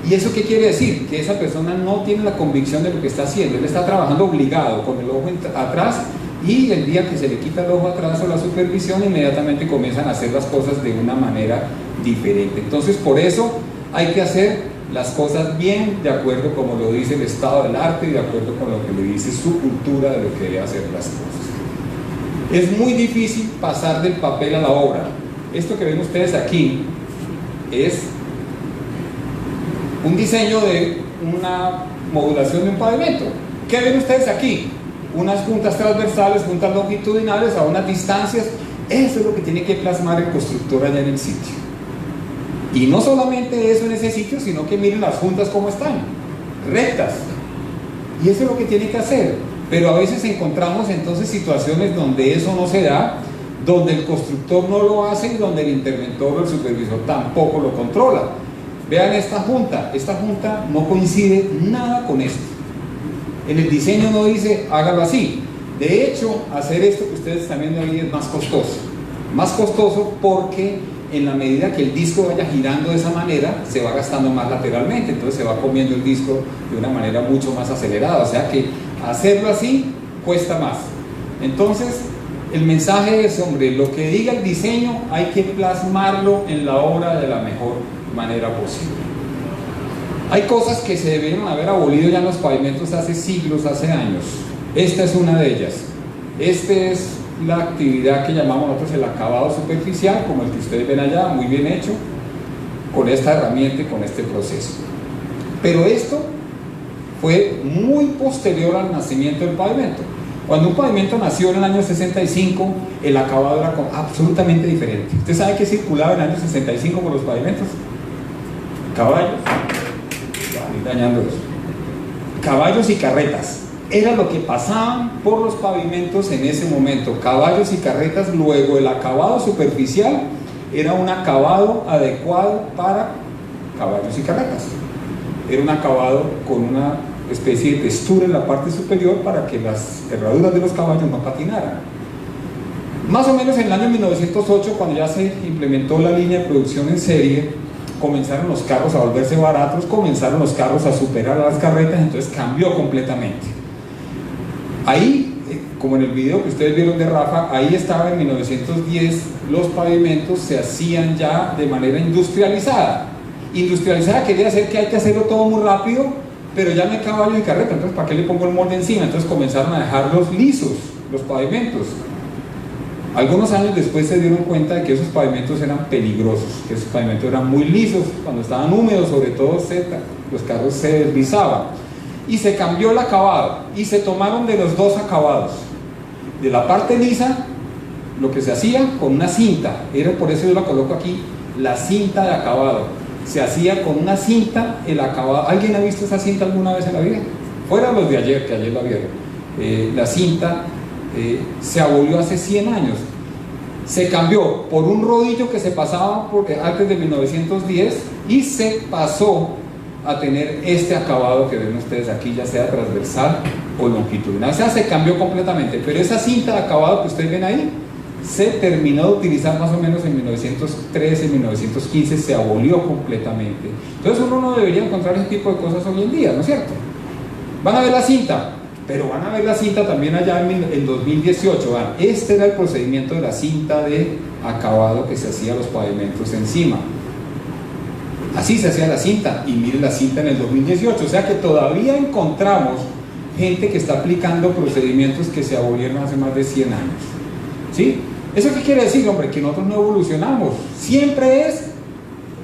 ¿Y eso qué quiere decir? Que esa persona no tiene la convicción de lo que está haciendo, él está trabajando obligado, con el ojo atrás, y el día que se le quita el ojo atrás o la supervisión, inmediatamente comienzan a hacer las cosas de una manera diferente. Entonces, por eso hay que hacer las cosas bien, de acuerdo como lo dice el estado del arte y de acuerdo con lo que le dice su cultura de lo que debe hacer las cosas. Es muy difícil pasar del papel a la obra. Esto que ven ustedes aquí es un diseño de una modulación de un pavimento. ¿Qué ven ustedes aquí? Unas juntas transversales, juntas longitudinales a unas distancias. Eso es lo que tiene que plasmar el constructor allá en el sitio. Y no solamente eso en ese sitio, sino que miren las juntas cómo están, rectas. Y eso es lo que tiene que hacer. Pero a veces encontramos entonces situaciones donde eso no se da, donde el constructor no lo hace y donde el interventor o el supervisor tampoco lo controla. Vean esta junta no coincide nada con esto. En el diseño no dice hágalo así. De hecho, hacer esto que ustedes están viendo ahí es más costoso porque en la medida que el disco vaya girando de esa manera se va gastando más lateralmente, entonces se va comiendo el disco de una manera mucho más acelerada, o sea que hacerlo así cuesta más. Entonces el mensaje es, hombre, lo que diga el diseño hay que plasmarlo en la obra de la mejor manera posible. Hay cosas que se debieron haber abolido ya en los pavimentos hace siglos, hace años. Esta es una de ellas. Esta es la actividad que llamamos nosotros el acabado superficial, como el que ustedes ven allá, muy bien hecho, con esta herramienta y con este proceso. Pero esto fue muy posterior al nacimiento del pavimento. Cuando un pavimento nació en el año 65, el acabado era absolutamente diferente. ¿Usted sabe qué circulaba en el año 65 por los pavimentos? Caballos, dañando eso. Caballos y carretas. Era lo que pasaban por los pavimentos en ese momento, caballos y carretas. Luego el acabado superficial era un acabado adecuado para caballos y carretas. Era un acabado con una especie de textura en la parte superior para que las herraduras de los caballos no patinaran. Más o menos en el año 1908, cuando ya se implementó la línea de producción en serie, comenzaron los carros a volverse baratos, comenzaron los carros a superar a las carretas, entonces cambió completamente. Ahí, como en el video que ustedes vieron de Rafa, ahí estaba en 1910, los pavimentos se hacían ya de manera industrializada. Industrializada quería decir que hay que hacerlo todo muy rápido, pero ya no hay caballo y carreta, entonces ¿para qué le pongo el molde encima? Entonces comenzaron a dejarlos lisos, los pavimentos. Algunos años después se dieron cuenta de que esos pavimentos eran peligrosos, que esos pavimentos eran muy lisos, cuando estaban húmedos, sobre todo los carros se deslizaban. Y se cambió el acabado, y se tomaron de los dos acabados. De la parte lisa, lo que se hacía con una cinta, por eso yo la coloco aquí, la cinta de acabado. Se hacía con una cinta el acabado. ¿Alguien ha visto esa cinta alguna vez en la vida? Fuera los de ayer, que ayer la vieron. La cinta se abolió hace 100 años. Se cambió por un rodillo que se pasaba antes de 1910 y se pasó a tener este acabado que ven ustedes aquí, ya sea transversal o longitudinal. O sea, se cambió completamente, pero esa cinta de acabado que ustedes ven ahí se terminó de utilizar más o menos en 1913, 1915, se abolió completamente. Entonces uno no debería encontrar ese tipo de cosas hoy en día, ¿no es cierto? Van a ver la cinta, pero van a ver la cinta también allá en 2018. ¿verdad? Este era el procedimiento de la cinta de acabado que se hacía a los pavimentos encima. Así se hacía la cinta, y miren la cinta en el 2018, o sea que todavía encontramos gente que está aplicando procedimientos que se abolieron hace más de 100 años. ¿Sí? ¿Eso qué quiere decir, hombre? Que nosotros no evolucionamos, siempre es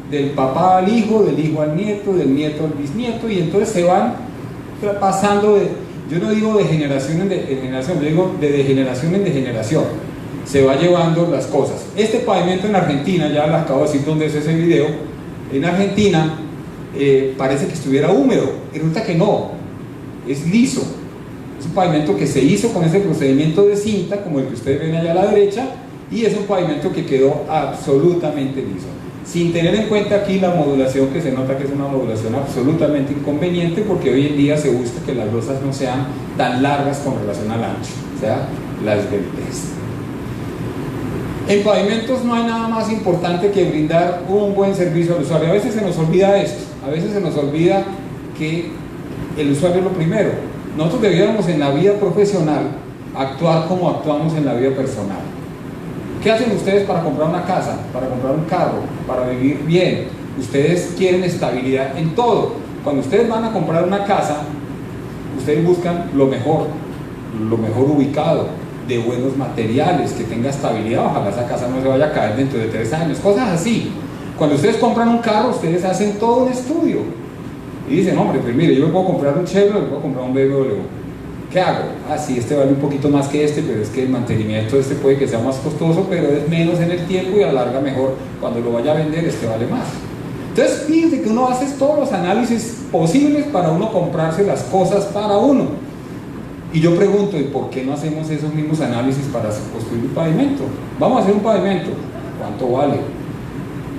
del papá al hijo, del hijo al nieto, del nieto al bisnieto, y entonces se van pasando de, yo no digo de generación en generación, yo digo de generación en generación, se va llevando las cosas. Este pavimento en Argentina, ya les acabo de decir dónde es ese video, en Argentina parece que estuviera húmedo, y resulta que no, es liso, es un pavimento que se hizo con ese procedimiento de cinta, como el que ustedes ven allá a la derecha, y es un pavimento que quedó absolutamente liso, sin tener en cuenta aquí la modulación, que se nota que es una modulación absolutamente inconveniente, porque hoy en día se busca que las losas no sean tan largas con relación al ancho, o sea, las verdes. En pavimentos no hay nada más importante que brindar un buen servicio al usuario. A veces se nos olvida esto, a veces se nos olvida que el usuario es lo primero. Nosotros debiéramos en la vida profesional actuar como actuamos en la vida personal. ¿Qué hacen ustedes para comprar una casa, para comprar un carro, para vivir bien? Ustedes quieren estabilidad en todo. Cuando ustedes van a comprar una casa, ustedes buscan lo mejor ubicado, de buenos materiales, que tenga estabilidad, ojalá esa casa no se vaya a caer dentro de 3 años, cosas así. Cuando ustedes compran un carro, ustedes hacen todo un estudio y dicen, hombre, pues mire, yo me puedo comprar un Chevrolet, me puedo comprar un BMW, ¿qué hago? Ah, sí, este vale un poquito más que este, pero es que el mantenimiento de este puede que sea más costoso, pero es menos en el tiempo y alarga mejor. Cuando lo vaya a vender, este vale más. Entonces, fíjense que uno hace todos los análisis posibles para uno comprarse las cosas para uno. Y yo pregunto, ¿y por qué no hacemos esos mismos análisis para construir un pavimento? Vamos a hacer un pavimento, ¿cuánto vale?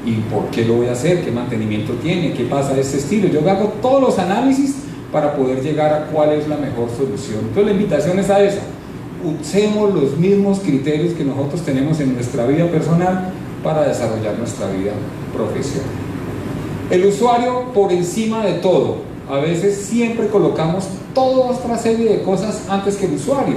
¿Y por qué lo voy a hacer? ¿Qué mantenimiento tiene? ¿Qué pasa de este estilo? Yo hago todos los análisis para poder llegar a cuál es la mejor solución. Entonces la invitación es a esa: usemos los mismos criterios que nosotros tenemos en nuestra vida personal para desarrollar nuestra vida profesional. El usuario por encima de todo. A veces siempre colocamos toda otra serie de cosas antes que el usuario.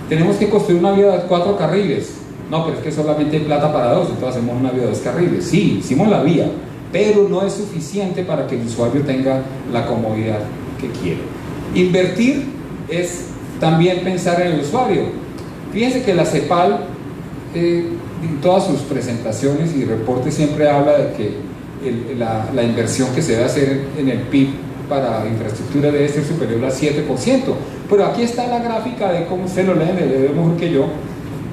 Tenemos que construir una vía de 4 carriles. No, pero es que solamente hay plata para 2, entonces hacemos una vía de 2 carriles. Sí, hicimos la vía, pero no es suficiente para que el usuario tenga la comodidad que quiere. Invertir es también pensar en el usuario. Fíjense que la CEPAL, en todas sus presentaciones y reportes, siempre habla de que la inversión que se debe hacer en el PIB para infraestructura debe ser superior al 7%, pero aquí está la gráfica de cómo usted lo lee, le veo mejor que yo.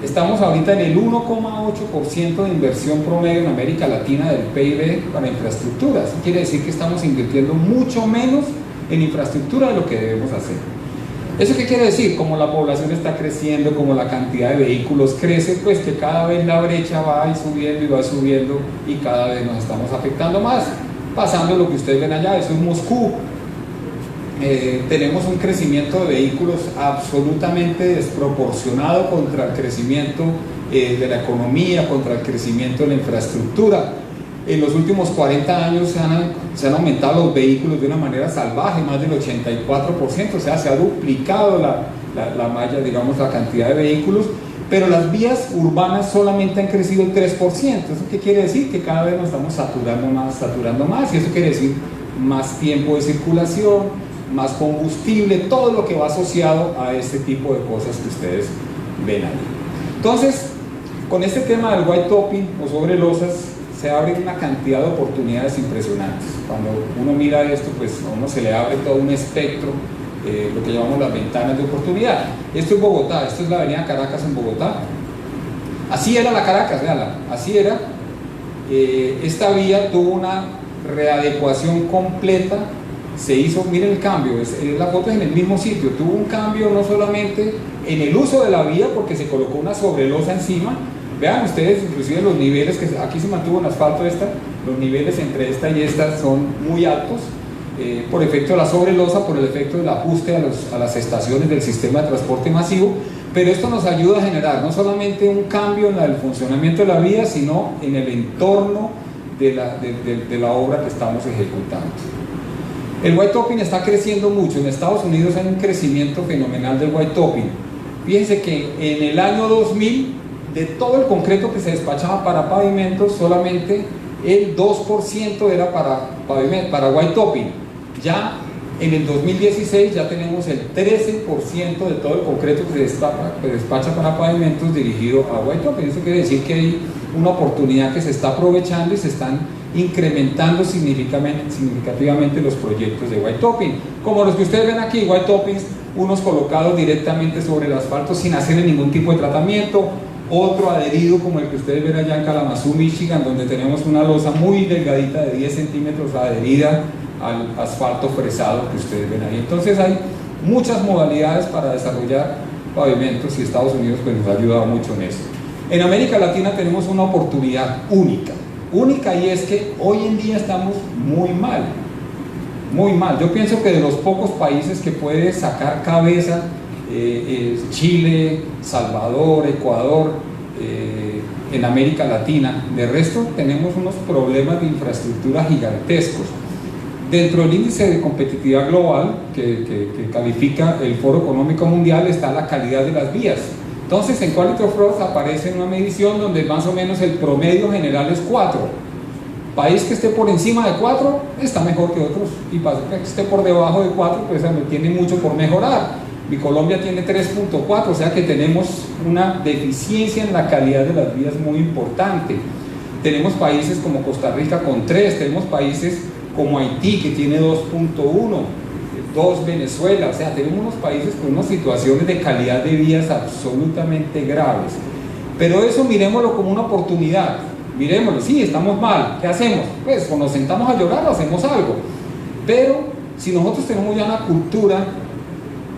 Estamos ahorita en el 1,8% de inversión promedio en América Latina del PIB para infraestructura. Eso quiere decir que estamos invirtiendo mucho menos en infraestructura de lo que debemos hacer. ¿Eso qué quiere decir? Como la población está creciendo, como la cantidad de vehículos crece, pues que cada vez la brecha va subiendo y va subiendo, y cada vez nos estamos afectando más. Pasando lo que ustedes ven allá, eso es Moscú. Tenemos un crecimiento de vehículos absolutamente desproporcionado contra el crecimiento de la contra el crecimiento de la infraestructura. En los últimos 40 años se han aumentado los vehículos de una manera salvaje, más del 84%, o sea, se ha duplicado la malla, digamos, la cantidad de vehículos, pero las vías urbanas solamente han crecido el 3%. ¿Eso qué quiere decir? Que cada vez nos estamos saturando más, y eso quiere decir más tiempo de circulación, más combustible, todo lo que va asociado a este tipo de cosas que ustedes ven ahí. Entonces, con este tema del white topping o sobre losas, se abre una cantidad de oportunidades impresionantes. Cuando uno mira esto, pues a uno se le abre todo un espectro, lo que llamamos las ventanas de oportunidad. Esto es Bogotá, esto es la avenida Caracas en Bogotá. Así era la Caracas, véanla, así era. Esta vía tuvo una readecuación completa, se hizo, miren el cambio, la foto es en el mismo sitio, tuvo un cambio no solamente en el uso de la vía, porque se colocó una sobrelosa encima. Vean ustedes, inclusive los niveles, que aquí se mantuvo en asfalto los niveles entre esta y esta son muy altos, por efecto de la sobrelosa, por el efecto del ajuste a las estaciones del sistema de transporte masivo. Pero esto nos ayuda a generar no solamente un cambio en el funcionamiento de la vía, sino en el entorno de la obra que estamos ejecutando. El white topping está creciendo mucho. En Estados Unidos hay un crecimiento fenomenal del white topping. Fíjense que en el año 2000, de todo el concreto que se despachaba para pavimentos, solamente el 2% era para pavimento, para white topping. Ya en el 2016 ya tenemos el 13% de todo el concreto que se despacha para pavimentos dirigido a white topping. Eso quiere decir que hay una oportunidad que se está aprovechando y se están incrementando significativamente los proyectos de white topping, como los que ustedes ven aquí, white toppings, unos colocados directamente sobre el asfalto sin hacer ningún tipo de tratamiento, otro adherido como el que ustedes ven allá en Kalamazoo, Michigan, donde tenemos una losa muy delgadita de 10 centímetros adherida al asfalto fresado que ustedes ven ahí. Entonces hay muchas modalidades para desarrollar pavimentos y Estados Unidos pues nos ha ayudado mucho en eso. En América Latina tenemos una oportunidad única, y es que hoy en día estamos muy mal. Yo pienso que de los pocos países que puede sacar cabeza, Chile, Salvador, Ecuador, en América Latina. De resto tenemos unos problemas de infraestructura gigantescos. Dentro del índice de competitividad global que califica el Foro Económico Mundial está la calidad de las vías. Entonces en Quality of Roads aparece una medición donde más o menos el promedio general es 4. País que esté por encima de 4 está mejor que otros, y país que esté por debajo de 4 pues tiene mucho por mejorar. Mi Colombia tiene 3.4, o sea que tenemos una deficiencia en la calidad de las vías muy importante. Tenemos países como Costa Rica con 3, tenemos países como Haití que tiene 2.1, 2 Venezuela, o sea, tenemos unos países con unas situaciones de calidad de vías absolutamente graves. Pero eso miremoslo como una oportunidad, miremoslo, sí, estamos mal, ¿qué hacemos? Pues o nos sentamos a llorar o hacemos algo. Pero si nosotros tenemos ya una cultura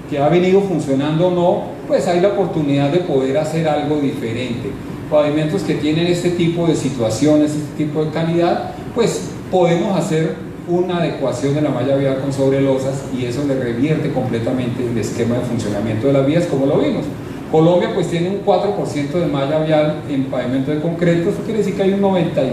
que ha venido funcionando o no, pues hay la oportunidad de poder hacer algo diferente. Pavimentos que tienen este tipo de situaciones, este tipo de calidad, pues podemos hacer una adecuación de la malla vial con sobrelosas y eso le revierte completamente el esquema de funcionamiento de las vías, como lo vimos. Colombia pues tiene un 4% de malla vial en pavimento de concreto, eso quiere decir que hay un 96%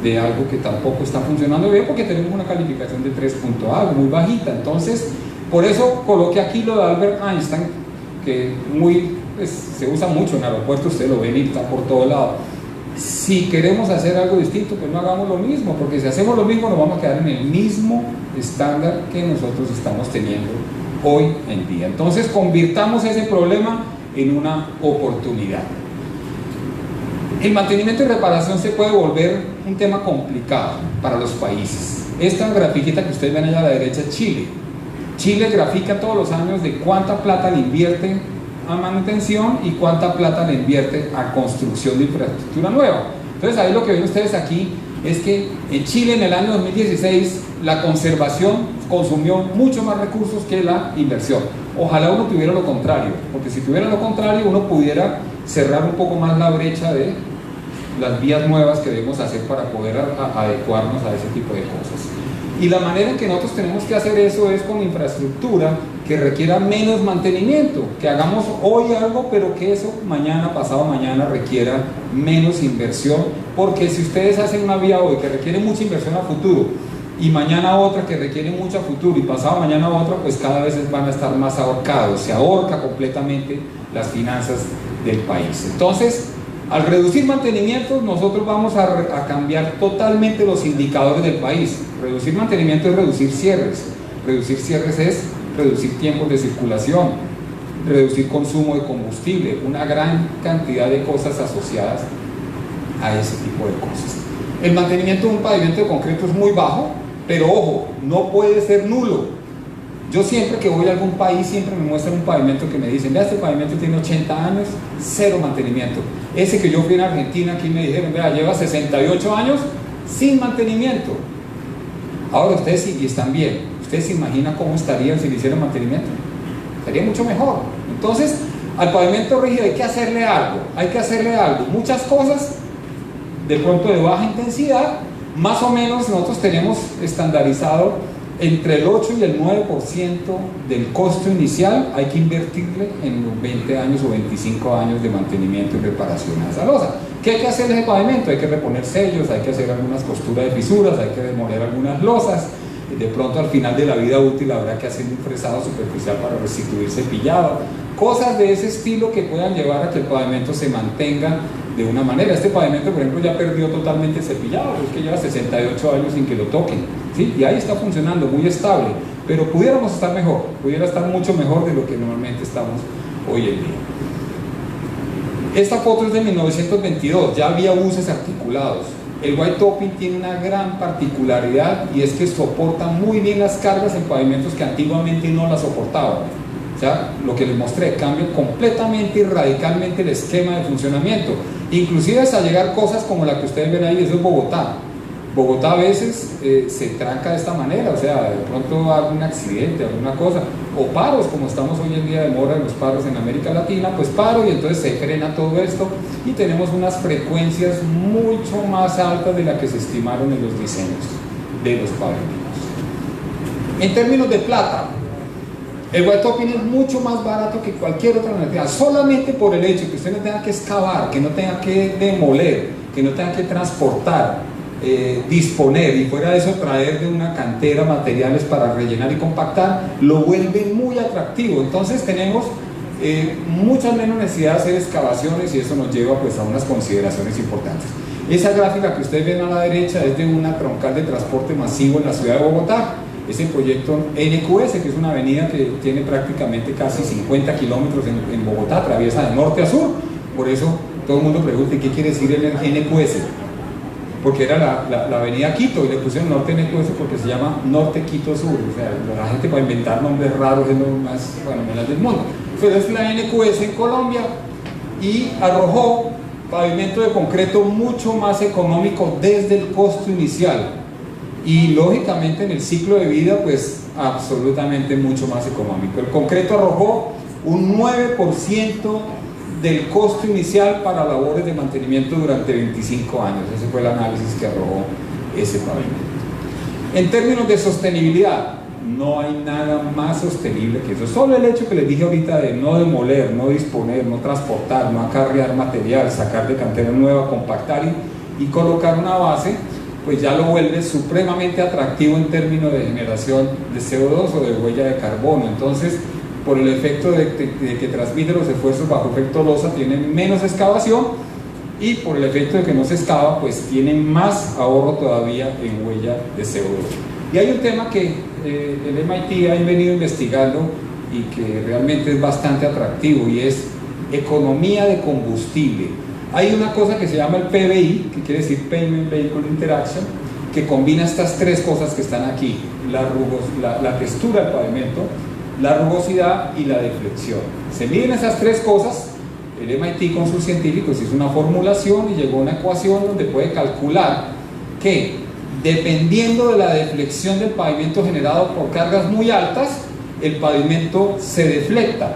de algo que tampoco está funcionando bien porque tenemos una calificación de 3 punto algo, muy bajita. Entonces, por eso coloqué aquí lo de Albert Einstein, que pues, se usa mucho en aeropuertos, ustedes lo ven y está por todo lado. Si queremos hacer algo distinto, pues no hagamos lo mismo, porque si hacemos lo mismo nos vamos a quedar en el mismo estándar que nosotros estamos teniendo hoy en día. Entonces convirtamos ese problema en una oportunidad. El mantenimiento y reparación se puede volver un tema complicado para los países. Esta grafiquita que ustedes ven allá a la derecha es Chile. Chile grafica todos los años de cuánta plata le invierte a manutención y cuánta plata le invierte a construcción de infraestructura nueva. Entonces ahí lo que ven ustedes aquí es que en Chile en el año 2016 la conservación consumió mucho más recursos que la inversión. Ojalá uno tuviera lo contrario, porque si tuviera lo contrario uno pudiera cerrar un poco más la brecha de las vías nuevas que debemos hacer para poder adecuarnos a ese tipo de cosas. Y la manera en que nosotros tenemos que hacer eso es con infraestructura que requiera menos mantenimiento, que hagamos hoy algo, pero que eso mañana, pasado mañana requiera menos inversión, porque si ustedes hacen una vía hoy que requiere mucha inversión a futuro, y mañana otra que requiere mucho a futuro, y pasado mañana otra, pues cada vez van a estar más ahorcados, se ahorca completamente las finanzas del país. Entonces, al reducir mantenimientos, nosotros vamos a cambiar totalmente los indicadores del país. Reducir mantenimiento es reducir cierres. Reducir cierres es reducir tiempos de circulación, reducir consumo de combustible, una gran cantidad de cosas asociadas a ese tipo de cosas. El mantenimiento de un pavimento de concreto es muy bajo, pero ojo, no puede ser nulo. Yo siempre que voy a algún país, siempre me muestran un pavimento que me dicen, vea, este pavimento tiene 80 años, cero mantenimiento. Ese que yo fui en Argentina, aquí me dijeron, vea, lleva 68 años sin mantenimiento. Ahora ustedes sí, y están bien, ustedes se imaginan cómo estarían si le hicieran mantenimiento. Sería mucho mejor. Entonces, al pavimento rígido hay que hacerle algo, muchas cosas, de pronto de baja intensidad, más o menos nosotros tenemos estandarizado entre el 8 y el 9% del costo inicial hay que invertirle en los 20 años o 25 años de mantenimiento y reparación a esa losa. ¿Qué hay que hacer en ese pavimento? Hay que reponer sellos, hay que hacer algunas costuras de fisuras, hay que demoler algunas losas. De pronto al final de la vida útil habrá que hacer un fresado superficial para restituir cepillado. Cosas de ese estilo que puedan llevar a que el pavimento se mantenga de una manera. Este pavimento, por ejemplo, ya perdió totalmente el cepillado, es que lleva 68 años sin que lo toquen, ¿sí? Y ahí está funcionando, muy estable, pero pudiéramos estar mejor, pudiera estar mucho mejor de lo que normalmente estamos hoy en día. Esta foto es de 1922, ya había buses articulados. El white topping tiene una gran particularidad y es que soporta muy bien las cargas en pavimentos que antiguamente no las soportaban. O sea, lo que les mostré, cambia completamente y radicalmente el esquema de funcionamiento, inclusive hasta llegar cosas como la que ustedes ven ahí. Eso es Bogotá. Bogotá a veces se tranca de esta manera, o sea, de pronto algún accidente, alguna cosa, o paros, como estamos hoy en día de moda en los paros en América Latina, pues paro y entonces se frena todo esto y tenemos unas frecuencias mucho más altas de las que se estimaron en los diseños de los pavimentos. En términos de plata, el white topping es mucho más barato que cualquier otra alternativa, solamente por el hecho que usted no tenga que excavar, que no tenga que demoler, que no tenga que transportar, disponer y fuera de eso traer de una cantera materiales para rellenar y compactar, lo vuelve muy atractivo. Entonces tenemos mucha menos necesidad de hacer excavaciones y eso nos lleva pues a unas consideraciones importantes. Esa gráfica que ustedes ven a la derecha es de una troncal de transporte masivo en la ciudad de Bogotá. Es el proyecto NQS, que es una avenida que tiene prácticamente casi 50 kilómetros en Bogotá, atraviesa de norte a sur. Por eso todo el mundo pregunta ¿qué quiere decir el NQS? Porque era la avenida Quito y le pusieron Norte NQS porque se llama Norte Quito Sur. O sea, la gente para inventar nombres raros es lo más fenomenal del mundo. Pero es la NQS en Colombia y arrojó pavimento de concreto mucho más económico desde el costo inicial y lógicamente en el ciclo de vida pues absolutamente mucho más económico. El concreto arrojó un 9% del costo inicial para labores de mantenimiento durante 25 años. Ese fue el análisis que arrojó ese pavimento. En términos de sostenibilidad, no hay nada más sostenible que eso. Solo el hecho que les dije ahorita de no demoler, no disponer, no transportar, no acarrear material, sacar de cantera nueva, compactar y colocar una base, pues ya lo vuelve supremamente atractivo en términos de generación de CO2 o de huella de carbono. Entonces, por el efecto de que transmite los esfuerzos bajo efecto losa, tiene menos excavación y por el efecto de que no se excava, pues tiene más ahorro todavía en huella de CO2. Y hay un tema que el MIT ha venido investigando y que realmente es bastante atractivo y es economía de combustible. Hay una cosa que se llama el PVI, que quiere decir Pavement Vehicle Interaction, que combina estas tres cosas que están aquí: la textura del pavimento, la rugosidad y la deflexión. Se miden esas tres cosas. El MIT con sus científicos hizo una formulación y llegó a una ecuación donde puede calcular que dependiendo de la deflexión del pavimento generado por cargas muy altas, el pavimento se deflecta.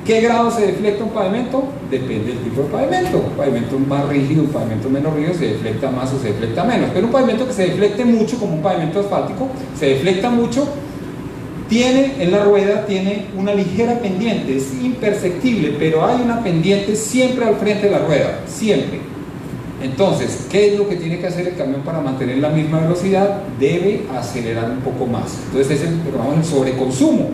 ¿Qué grado se deflecta un pavimento? Depende del tipo de pavimento. Un pavimento más rígido, un pavimento menos rígido, se deflecta más o se deflecta menos. Pero un pavimento que se deflecte mucho, como un pavimento asfáltico, se deflecta mucho, en la rueda tiene una ligera pendiente, es imperceptible, pero hay una pendiente siempre al frente de la rueda, siempre. Entonces, ¿qué es lo que tiene que hacer el camión para mantener la misma velocidad? Debe acelerar un poco más. Entonces, es el sobreconsumo.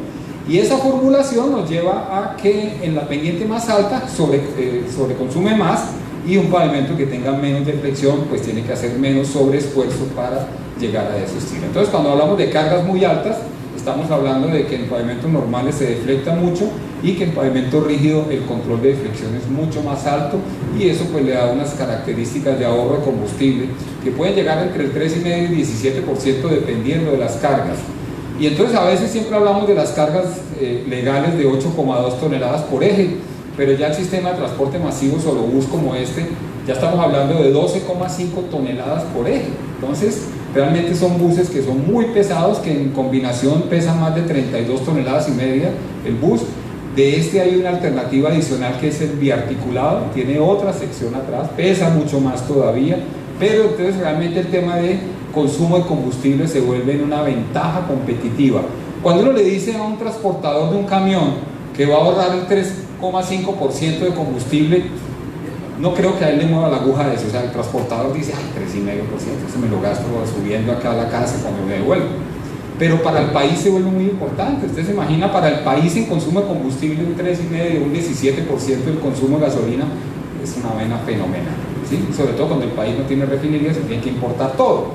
Y esa formulación nos lleva a que en la pendiente más alta sobreconsume más y un pavimento que tenga menos deflexión pues tiene que hacer menos sobreesfuerzo para llegar a ese estilo. Entonces, cuando hablamos de cargas muy altas, estamos hablando de que en pavimentos normales se deflecta mucho y que en pavimento rígido el control de deflexión es mucho más alto y eso pues le da unas características de ahorro de combustible que pueden llegar entre el 3,5 y 17% dependiendo de las cargas. Y entonces a veces siempre hablamos de las cargas legales de 8,2 toneladas por eje, pero ya el sistema de transporte masivo solo bus como este, ya estamos hablando de 12,5 toneladas por eje. Entonces realmente son buses que son muy pesados, que en combinación pesan más de 32 toneladas y media el bus. De este hay una alternativa adicional que es el biarticulado, tiene otra sección atrás, pesa mucho más todavía, pero entonces realmente el tema de consumo de combustible se vuelve en una ventaja competitiva. Cuando uno le dice a un transportador de un camión que va a ahorrar el 3,5% de combustible, no creo que a él le mueva la aguja de eso. O sea, el transportador dice, ay, 3,5%, eso me lo gasto subiendo acá a la casa cuando me devuelvo. Pero para el país se vuelve muy importante. Usted se imagina para el país en consumo de combustible un 3,5%, un 17% del consumo de gasolina, es una vaina fenomenal, ¿sí? Sobre todo cuando el país no tiene refinerías, se tiene que importar todo.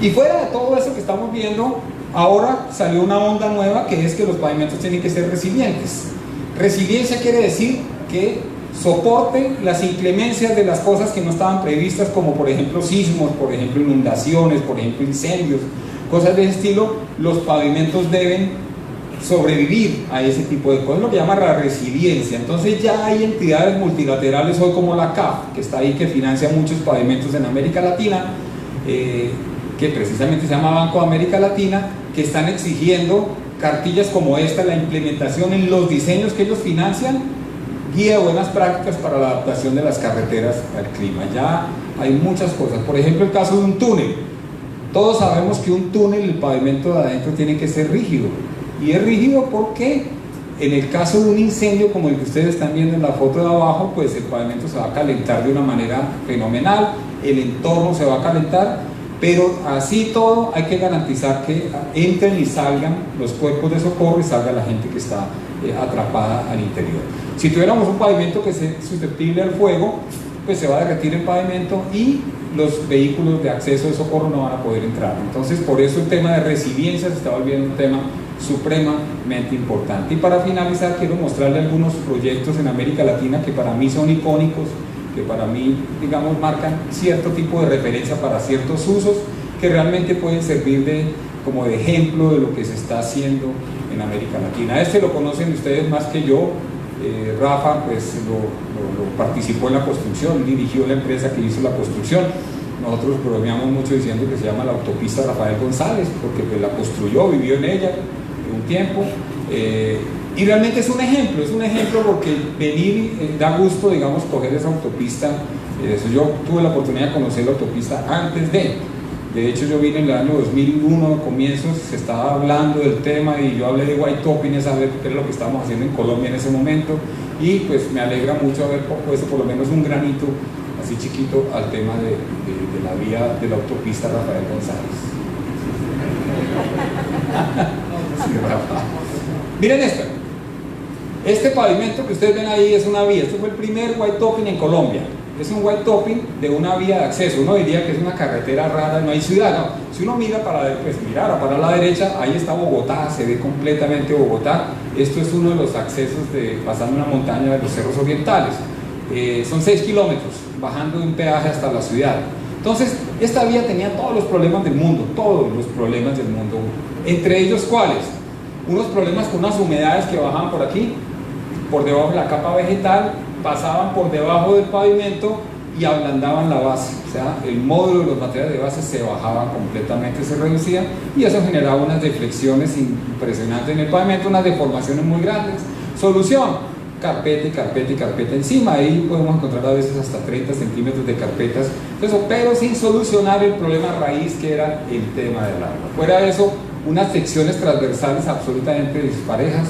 Y fuera de todo eso que estamos viendo, ahora salió una onda nueva, que es que los pavimentos tienen que ser resilientes. Resiliencia quiere decir que soporte las inclemencias de las cosas que no estaban previstas, como por ejemplo sismos, por ejemplo inundaciones, por ejemplo incendios, cosas de ese estilo. Los pavimentos deben sobrevivir a ese tipo de cosas, lo que llama la resiliencia. Entonces ya hay entidades multilaterales hoy como la CAF, que está ahí, que financia muchos pavimentos en América Latina, que precisamente se llama Banco de América Latina, que están exigiendo cartillas como esta, la implementación en los diseños que ellos financian, guía de buenas prácticas para la adaptación de las carreteras al clima. Ya hay muchas cosas, por ejemplo el caso de un túnel. Todos sabemos que un túnel, el pavimento de adentro tiene que ser rígido, y es rígido porque en el caso de un incendio como el que ustedes están viendo en la foto de abajo, pues el pavimento se va a calentar de una manera fenomenal, el entorno se va a calentar, pero así todo hay que garantizar que entren y salgan los cuerpos de socorro y salga la gente que está atrapada al interior. Si tuviéramos un pavimento que es susceptible al fuego, pues se va a derretir el pavimento y los vehículos de acceso de socorro no van a poder entrar. Entonces, por eso el tema de resiliencia se está volviendo un tema supremamente importante. Y para finalizar, quiero mostrarle algunos proyectos en América Latina que para mí son icónicos, que para mí, digamos, marcan cierto tipo de referencia para ciertos usos, que realmente pueden servir como de ejemplo de lo que se está haciendo en América Latina. Este lo conocen ustedes más que yo. Rafa pues lo participó en la construcción, dirigió la empresa que hizo la construcción. Nosotros bromeamos mucho diciendo que se llama la autopista Rafael González, porque pues la construyó, vivió en ella un tiempo, y realmente es un ejemplo porque venir da gusto, digamos, coger esa autopista. Yo tuve la oportunidad de conocer la autopista antes de hecho yo vine en el año 2001, comienzos, se estaba hablando del tema y yo hablé de white topping esa vez, que era lo que estábamos haciendo en Colombia en ese momento, y pues me alegra mucho haber puesto por lo menos un granito así chiquito al tema de la vía de la autopista Rafael González. Sí, Rafa. Miren esto, este pavimento que ustedes ven ahí es una vía. Este fue el primer white topping en Colombia. Es un white topping de una vía de acceso. Uno diría que es una carretera rara, no hay ciudad, no. Si uno mira para la derecha, ahí está Bogotá, se ve completamente Bogotá. Esto es uno de los accesos pasando una montaña de los Cerros Orientales. Son 6 kilómetros, bajando de un peaje hasta la ciudad. Entonces, esta vía tenía todos los problemas del mundo, Entre ellos, ¿cuáles? Unos problemas con unas humedades que bajaban por aquí, por debajo de la capa vegetal, pasaban por debajo del pavimento y ablandaban la base. O sea, el módulo de los materiales de base se bajaba completamente, se reducía, y eso generaba unas deflexiones impresionantes en el pavimento, unas deformaciones muy grandes. Solución: carpeta y carpeta y carpeta encima. Ahí podemos encontrar a veces hasta 30 centímetros de carpetas, pero sin solucionar el problema raíz, que era el tema del agua. Fuera de eso, unas secciones transversales absolutamente disparejas.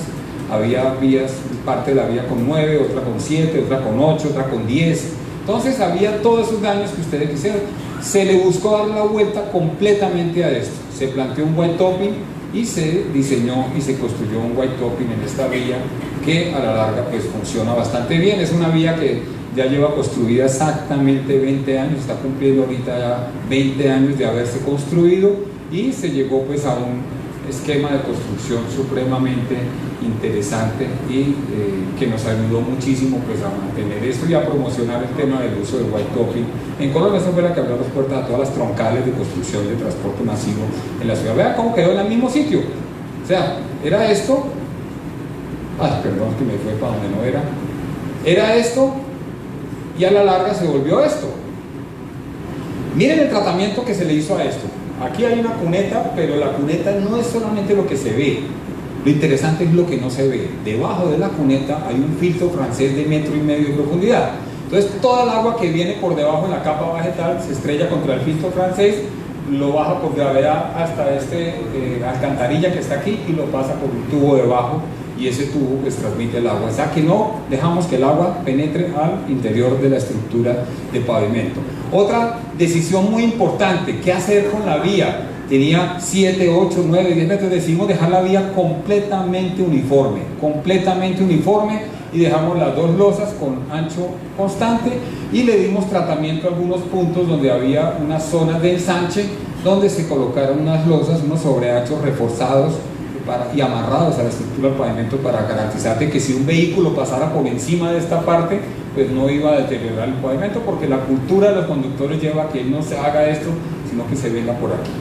Había vías, parte de la vía con 9, otra con 7, otra con 8, otra con 10. Entonces había todos esos daños que ustedes quisieron. Se le buscó dar la vuelta completamente a esto. Se planteó un white topping y se diseñó y se construyó un white topping en esta vía, que a la larga pues funciona bastante bien. Es una vía que ya lleva construida exactamente 20 años, está cumpliendo ahorita ya 20 años de haberse construido, y se llegó pues a un esquema de construcción supremamente interesante y que nos ayudó muchísimo pues a mantener esto y a promocionar el tema del uso del white topping en Colombia. Esa fue la que abrió las puertas a todas las troncales de construcción de transporte masivo en la ciudad. Vean cómo quedó en el mismo sitio. O sea, era esto, perdón que me fue para donde no era esto, y a la larga se volvió esto. Miren el tratamiento que se le hizo a esto. Aquí hay una cuneta, pero la cuneta no es solamente lo que se ve. Lo interesante es lo que no se ve. Debajo de la cuneta hay un filtro francés de 1,5 metros de profundidad. Entonces toda el agua que viene por debajo de la capa vegetal se estrella contra el filtro francés, lo baja por gravedad hasta alcantarilla que está aquí, y lo pasa por un tubo debajo, y ese tubo pues transmite el agua. O sea que no dejamos que el agua penetre al interior de la estructura de pavimento. Otra decisión muy importante: ¿qué hacer con la vía? Tenía 7, 8, 9, 10 metros. Decidimos dejar la vía completamente uniforme, y dejamos las dos losas con ancho constante y le dimos tratamiento a algunos puntos donde había unas zonas de ensanche donde se colocaron unas losas, unos sobreanchos reforzados y amarrados a la estructura del pavimento para garantizar que si un vehículo pasara por encima de esta parte, pues no iba a deteriorar el pavimento, porque la cultura de los conductores lleva a que no se haga esto, sino que se venga por aquí.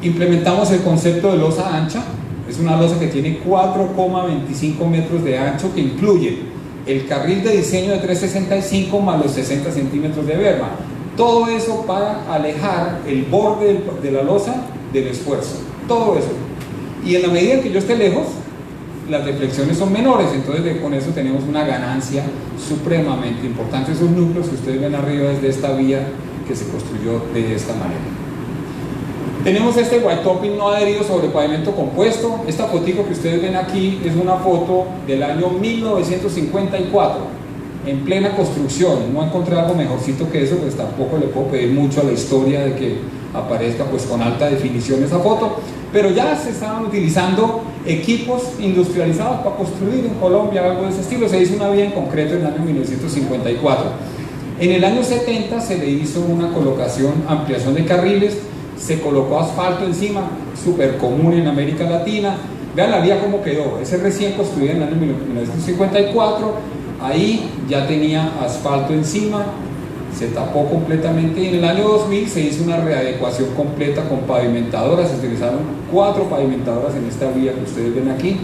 Implementamos el concepto de losa ancha. Es una losa que tiene 4,25 metros de ancho, que incluye el carril de diseño de 365 más los 60 centímetros de berma. Todo eso para alejar el borde de la losa del esfuerzo. Todo eso. Y en la medida en que yo esté lejos, las deflexiones son menores, entonces con eso tenemos una ganancia supremamente importante. Esos núcleos que ustedes ven arriba es de esta vía que se construyó de esta manera. Tenemos este white topping no adherido sobre pavimento compuesto. Esta fotico que ustedes ven aquí es una foto del año 1954, en plena construcción. No encontré algo mejorcito que eso, pues tampoco le puedo pedir mucho a la historia de que aparezca pues con alta definición esa foto, pero ya se estaban utilizando equipos industrializados para construir en Colombia algo de ese estilo. Se hizo una vía en concreto en el año 1954. En el año 70 se le hizo una colocación, ampliación de carriles, se colocó asfalto encima, súper común en América Latina. Vean la vía cómo quedó, es recién construida en el año 1954, ahí ya tenía asfalto encima, se tapó completamente, y en el año 2000 se hizo una readecuación completa con pavimentadoras. Se utilizaron 4 pavimentadoras en esta vía que ustedes ven aquí,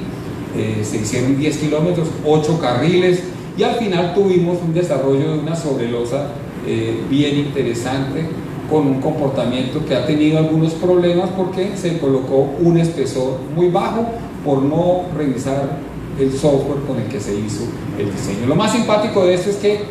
se hicieron 10 kilómetros, 8 carriles, y al final tuvimos un desarrollo de una sobrelosa bien interesante, con un comportamiento que ha tenido algunos problemas porque se colocó un espesor muy bajo por no revisar el software con el que se hizo el diseño. Lo más simpático de esto es que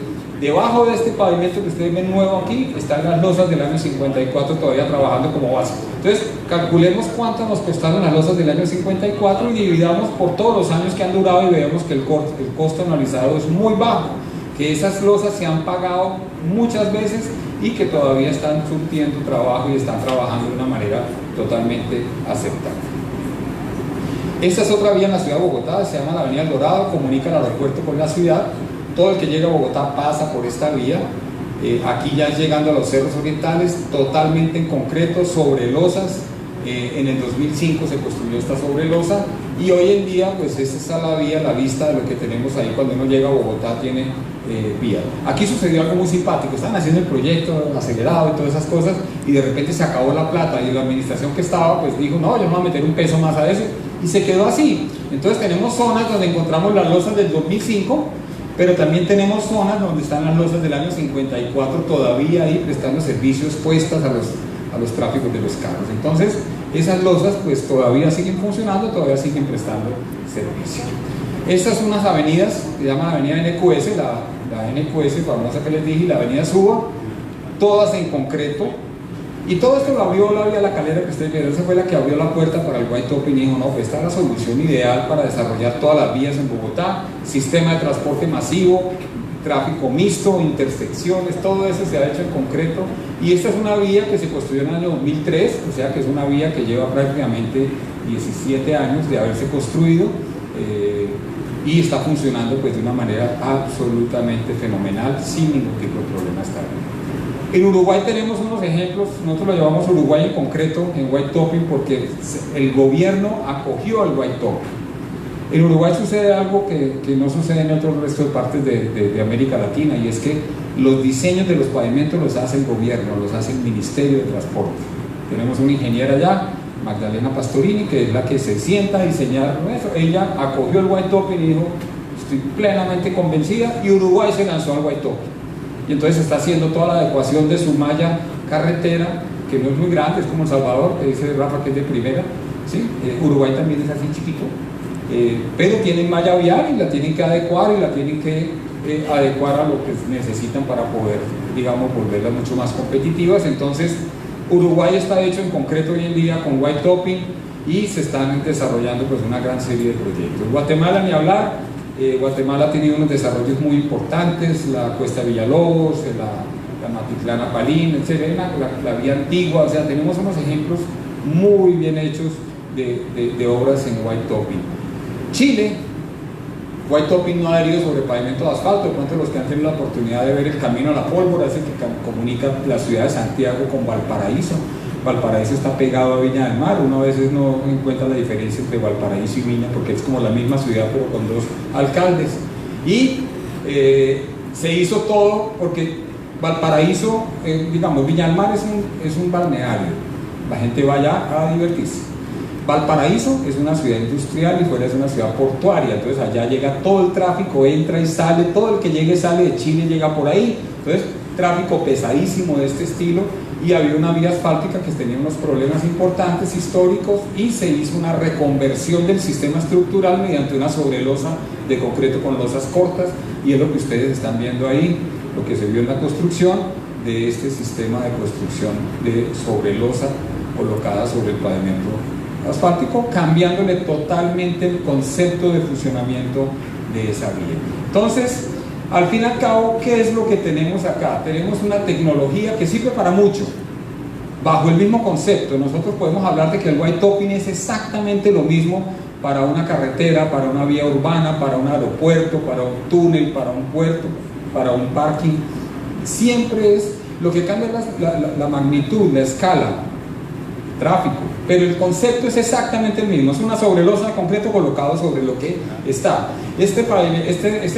debajo de este pavimento que ustedes ven nuevo aquí están las losas del año 54 todavía trabajando como base. Entonces calculemos cuánto nos costaron las losas del año 54 y dividamos por todos los años que han durado y veamos que el costo anualizado es muy bajo, que esas losas se han pagado muchas veces y que todavía están surtiendo trabajo y están trabajando de una manera totalmente aceptable. Esta es otra vía en la ciudad de Bogotá, se llama la Avenida El Dorado, comunica el aeropuerto con la ciudad. Todo el que llega a Bogotá pasa por esta vía. Aquí ya llegando a los cerros orientales, totalmente en concreto, sobre losas. En el 2005 se construyó esta sobrelosa y hoy en día pues esta es la vía, la vista de lo que tenemos ahí cuando uno llega a Bogotá tiene vía. Aquí sucedió algo muy simpático, estaban haciendo el proyecto acelerado y todas esas cosas y de repente se acabó la plata y la administración que estaba pues dijo no, yo no voy a meter un peso más a eso y se quedó así. Entonces tenemos zonas donde encontramos las losas del 2005, pero también tenemos zonas donde están las losas del año 54 todavía ahí prestando servicios, puestas a los tráficos de los carros. Entonces esas losas pues todavía siguen funcionando, todavía siguen prestando servicio. Estas son unas avenidas, se llama la avenida NQS, la NQS famosa que les dije, y la avenida Suba, todas en concreto, y todo esto lo abrió la vía La Calera que ustedes vieron. Esa fue la que abrió la puerta para el white topping y dijo no, pues esta es la solución ideal para desarrollar todas las vías en Bogotá, sistema de transporte masivo, tráfico mixto, intersecciones, todo eso se ha hecho en concreto. Y esta es una vía que se construyó en el año 2003, o sea que es una vía que lleva prácticamente 17 años de haberse construido y está funcionando pues de una manera absolutamente fenomenal, sin ningún tipo de problema hasta ahora. En Uruguay tenemos unos ejemplos, nosotros lo llamamos Uruguay en concreto en white topping porque el gobierno acogió el white topping. En Uruguay sucede algo que no sucede en otros resto de partes de América Latina, y es que los diseños de los pavimentos los hace el gobierno, los hace el Ministerio de Transporte. Tenemos una ingeniera allá, Magdalena Pastorini, que es la que se sienta a diseñar eso. Ella acogió el white topping y dijo, estoy plenamente convencida, y Uruguay se lanzó al white topping. Y entonces está haciendo toda la adecuación de su malla carretera, que no es muy grande, es como El Salvador, que dice Rafa que es de primera, ¿sí? Uruguay también es así chiquito. Pero tienen malla vial y la tienen que adecuar y la tienen que adecuar a lo que necesitan para poder, digamos, volverlas mucho más competitivas. Entonces Uruguay está hecho en concreto hoy en día con white topping y se están desarrollando pues una gran serie de proyectos. Guatemala ni hablar, Guatemala ha tenido unos desarrollos muy importantes, la Cuesta Villalobos, la Matitlana Palín, etc., la vía antigua, o sea, tenemos unos ejemplos muy bien hechos de obras en white topping. Chile White Topping no ha adherido sobre pavimento de asfalto. De pronto los que han tenido la oportunidad de ver el Camino a la Pólvora, ese que comunica la ciudad de Santiago con Valparaíso. Valparaíso está pegado a Viña del Mar. Uno a veces no encuentra la diferencia entre Valparaíso y Viña porque es como la misma ciudad pero con dos alcaldes. Y se hizo todo porque Valparaíso, digamos, Viña del Mar es un balneario. La gente va allá a divertirse. Valparaíso es una ciudad industrial y fuera es una ciudad portuaria, entonces allá llega todo el tráfico, entra y sale, todo el que llegue sale de Chile llega por ahí, entonces tráfico pesadísimo de este estilo, y había una vía asfáltica que tenía unos problemas importantes históricos y se hizo una reconversión del sistema estructural mediante una sobrelosa de concreto con losas cortas, y es lo que ustedes están viendo ahí, lo que se vio en la construcción de este sistema de construcción de sobrelosa colocada sobre el pavimento asfáltico, cambiándole totalmente el concepto de funcionamiento de esa vía. Entonces, al fin y al cabo, ¿qué es lo que tenemos acá? Tenemos una tecnología que sirve para mucho, bajo el mismo concepto. Nosotros podemos hablar de que el White Topping es exactamente lo mismo para una carretera, para una vía urbana, para un aeropuerto, para un túnel, para un puerto, para un parking. Siempre es, lo que cambia la magnitud, la escala, tráfico, pero el concepto es exactamente el mismo, es una sobrelosa de concreto colocado sobre lo que está. Este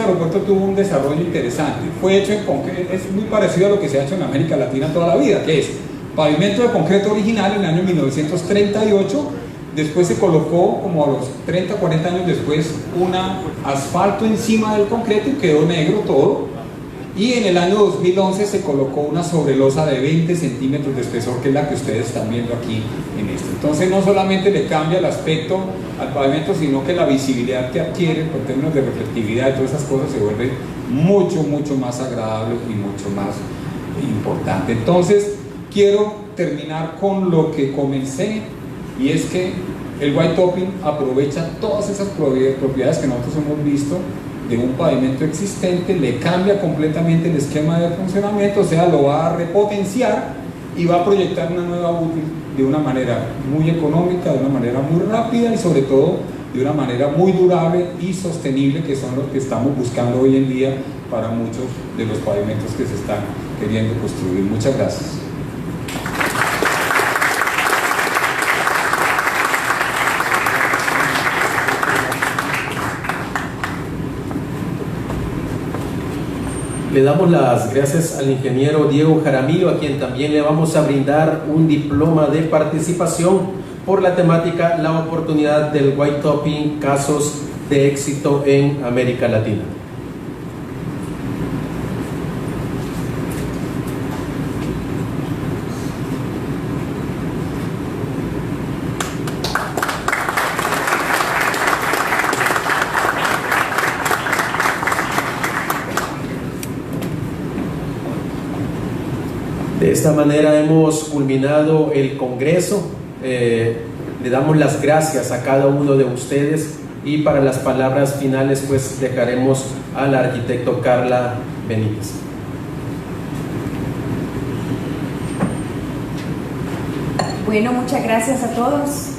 aeropuerto tuvo un desarrollo interesante, fue hecho en concreto, es muy parecido a lo que se ha hecho en América Latina toda la vida, que es pavimento de concreto original en el año 1938, después se colocó como a los 30, 40 años después un asfalto encima del concreto y quedó negro todo. Y en el año 2011 se colocó una sobrelosa de 20 centímetros de espesor, que es la que ustedes están viendo aquí en esto. Entonces no solamente le cambia el aspecto al pavimento, sino que la visibilidad que adquiere por términos de reflectividad y todas esas cosas se vuelve mucho, mucho más agradable y mucho más importante. Entonces quiero terminar con lo que comencé, y es que el White Topping aprovecha todas esas propiedades que nosotros hemos visto de un pavimento existente, le cambia completamente el esquema de funcionamiento, o sea, lo va a repotenciar y va a proyectar una nueva útil de una manera muy económica, de una manera muy rápida y sobre todo de una manera muy durable y sostenible, que son los que estamos buscando hoy en día para muchos de los pavimentos que se están queriendo construir. Muchas gracias. Le damos las gracias al ingeniero Diego Jaramillo, a quien también le vamos a brindar un diploma de participación por la temática La oportunidad del White Topping, casos de éxito en América Latina. De esta manera hemos culminado el Congreso. Le damos las gracias a cada uno de ustedes, y para las palabras finales pues dejaremos al arquitecto Carla Benítez. Bueno, muchas gracias a todos.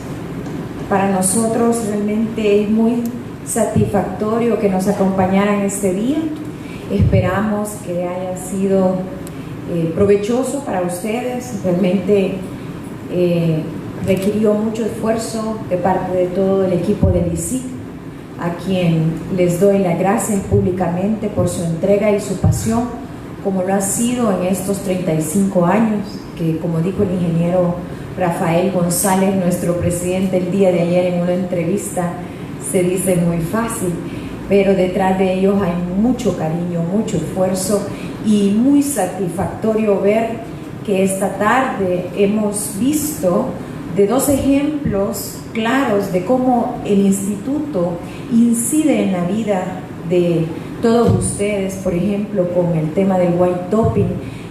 Para nosotros realmente es muy satisfactorio que nos acompañaran este día. Esperamos que haya sido provechoso para ustedes. Realmente requirió mucho esfuerzo de parte de todo el equipo del ICIC, a quien les doy las gracias públicamente por su entrega y su pasión, como lo ha sido en estos 35 años, que, como dijo el ingeniero Rafael González, nuestro presidente, el día de ayer en una entrevista, se dice muy fácil, pero detrás de ellos hay mucho cariño, mucho esfuerzo, y muy satisfactorio ver que esta tarde hemos visto de dos ejemplos claros de cómo el instituto incide en la vida de todos ustedes. Por ejemplo, con el tema del White Topping,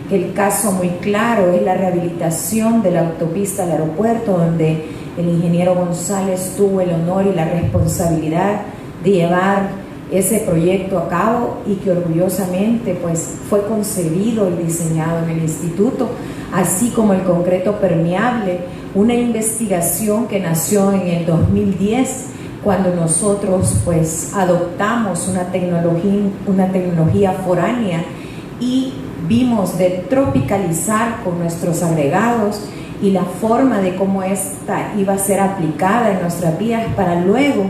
que el caso muy claro es la rehabilitación de la autopista al aeropuerto, donde el ingeniero González tuvo el honor y la responsabilidad de llevar ese proyecto a cabo, y que orgullosamente pues fue concebido y diseñado en el instituto, así como el concreto permeable, una investigación que nació en el 2010 cuando nosotros pues adoptamos una tecnología foránea y vimos de tropicalizar con nuestros agregados y la forma de cómo esta iba a ser aplicada en nuestras vidas para luego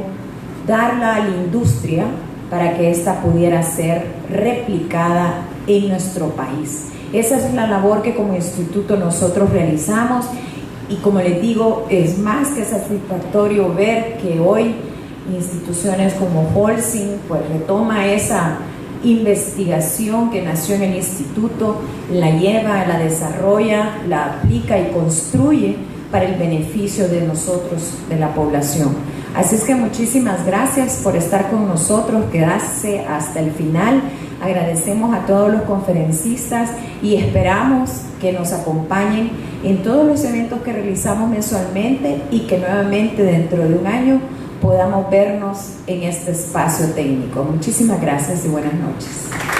darla a la industria para que esta pudiera ser replicada en nuestro país. Esa es la labor que como instituto nosotros realizamos y como les digo, es más que satisfactorio ver que hoy instituciones como Holcim pues retoma esa investigación que nació en el instituto, la lleva, la desarrolla, la aplica y construye para el beneficio de nosotros, de la población. Así es que muchísimas gracias por estar con nosotros, quedarse hasta el final. Agradecemos a todos los conferencistas y esperamos que nos acompañen en todos los eventos que realizamos mensualmente y que nuevamente dentro de un año podamos vernos en este espacio técnico. Muchísimas gracias y buenas noches.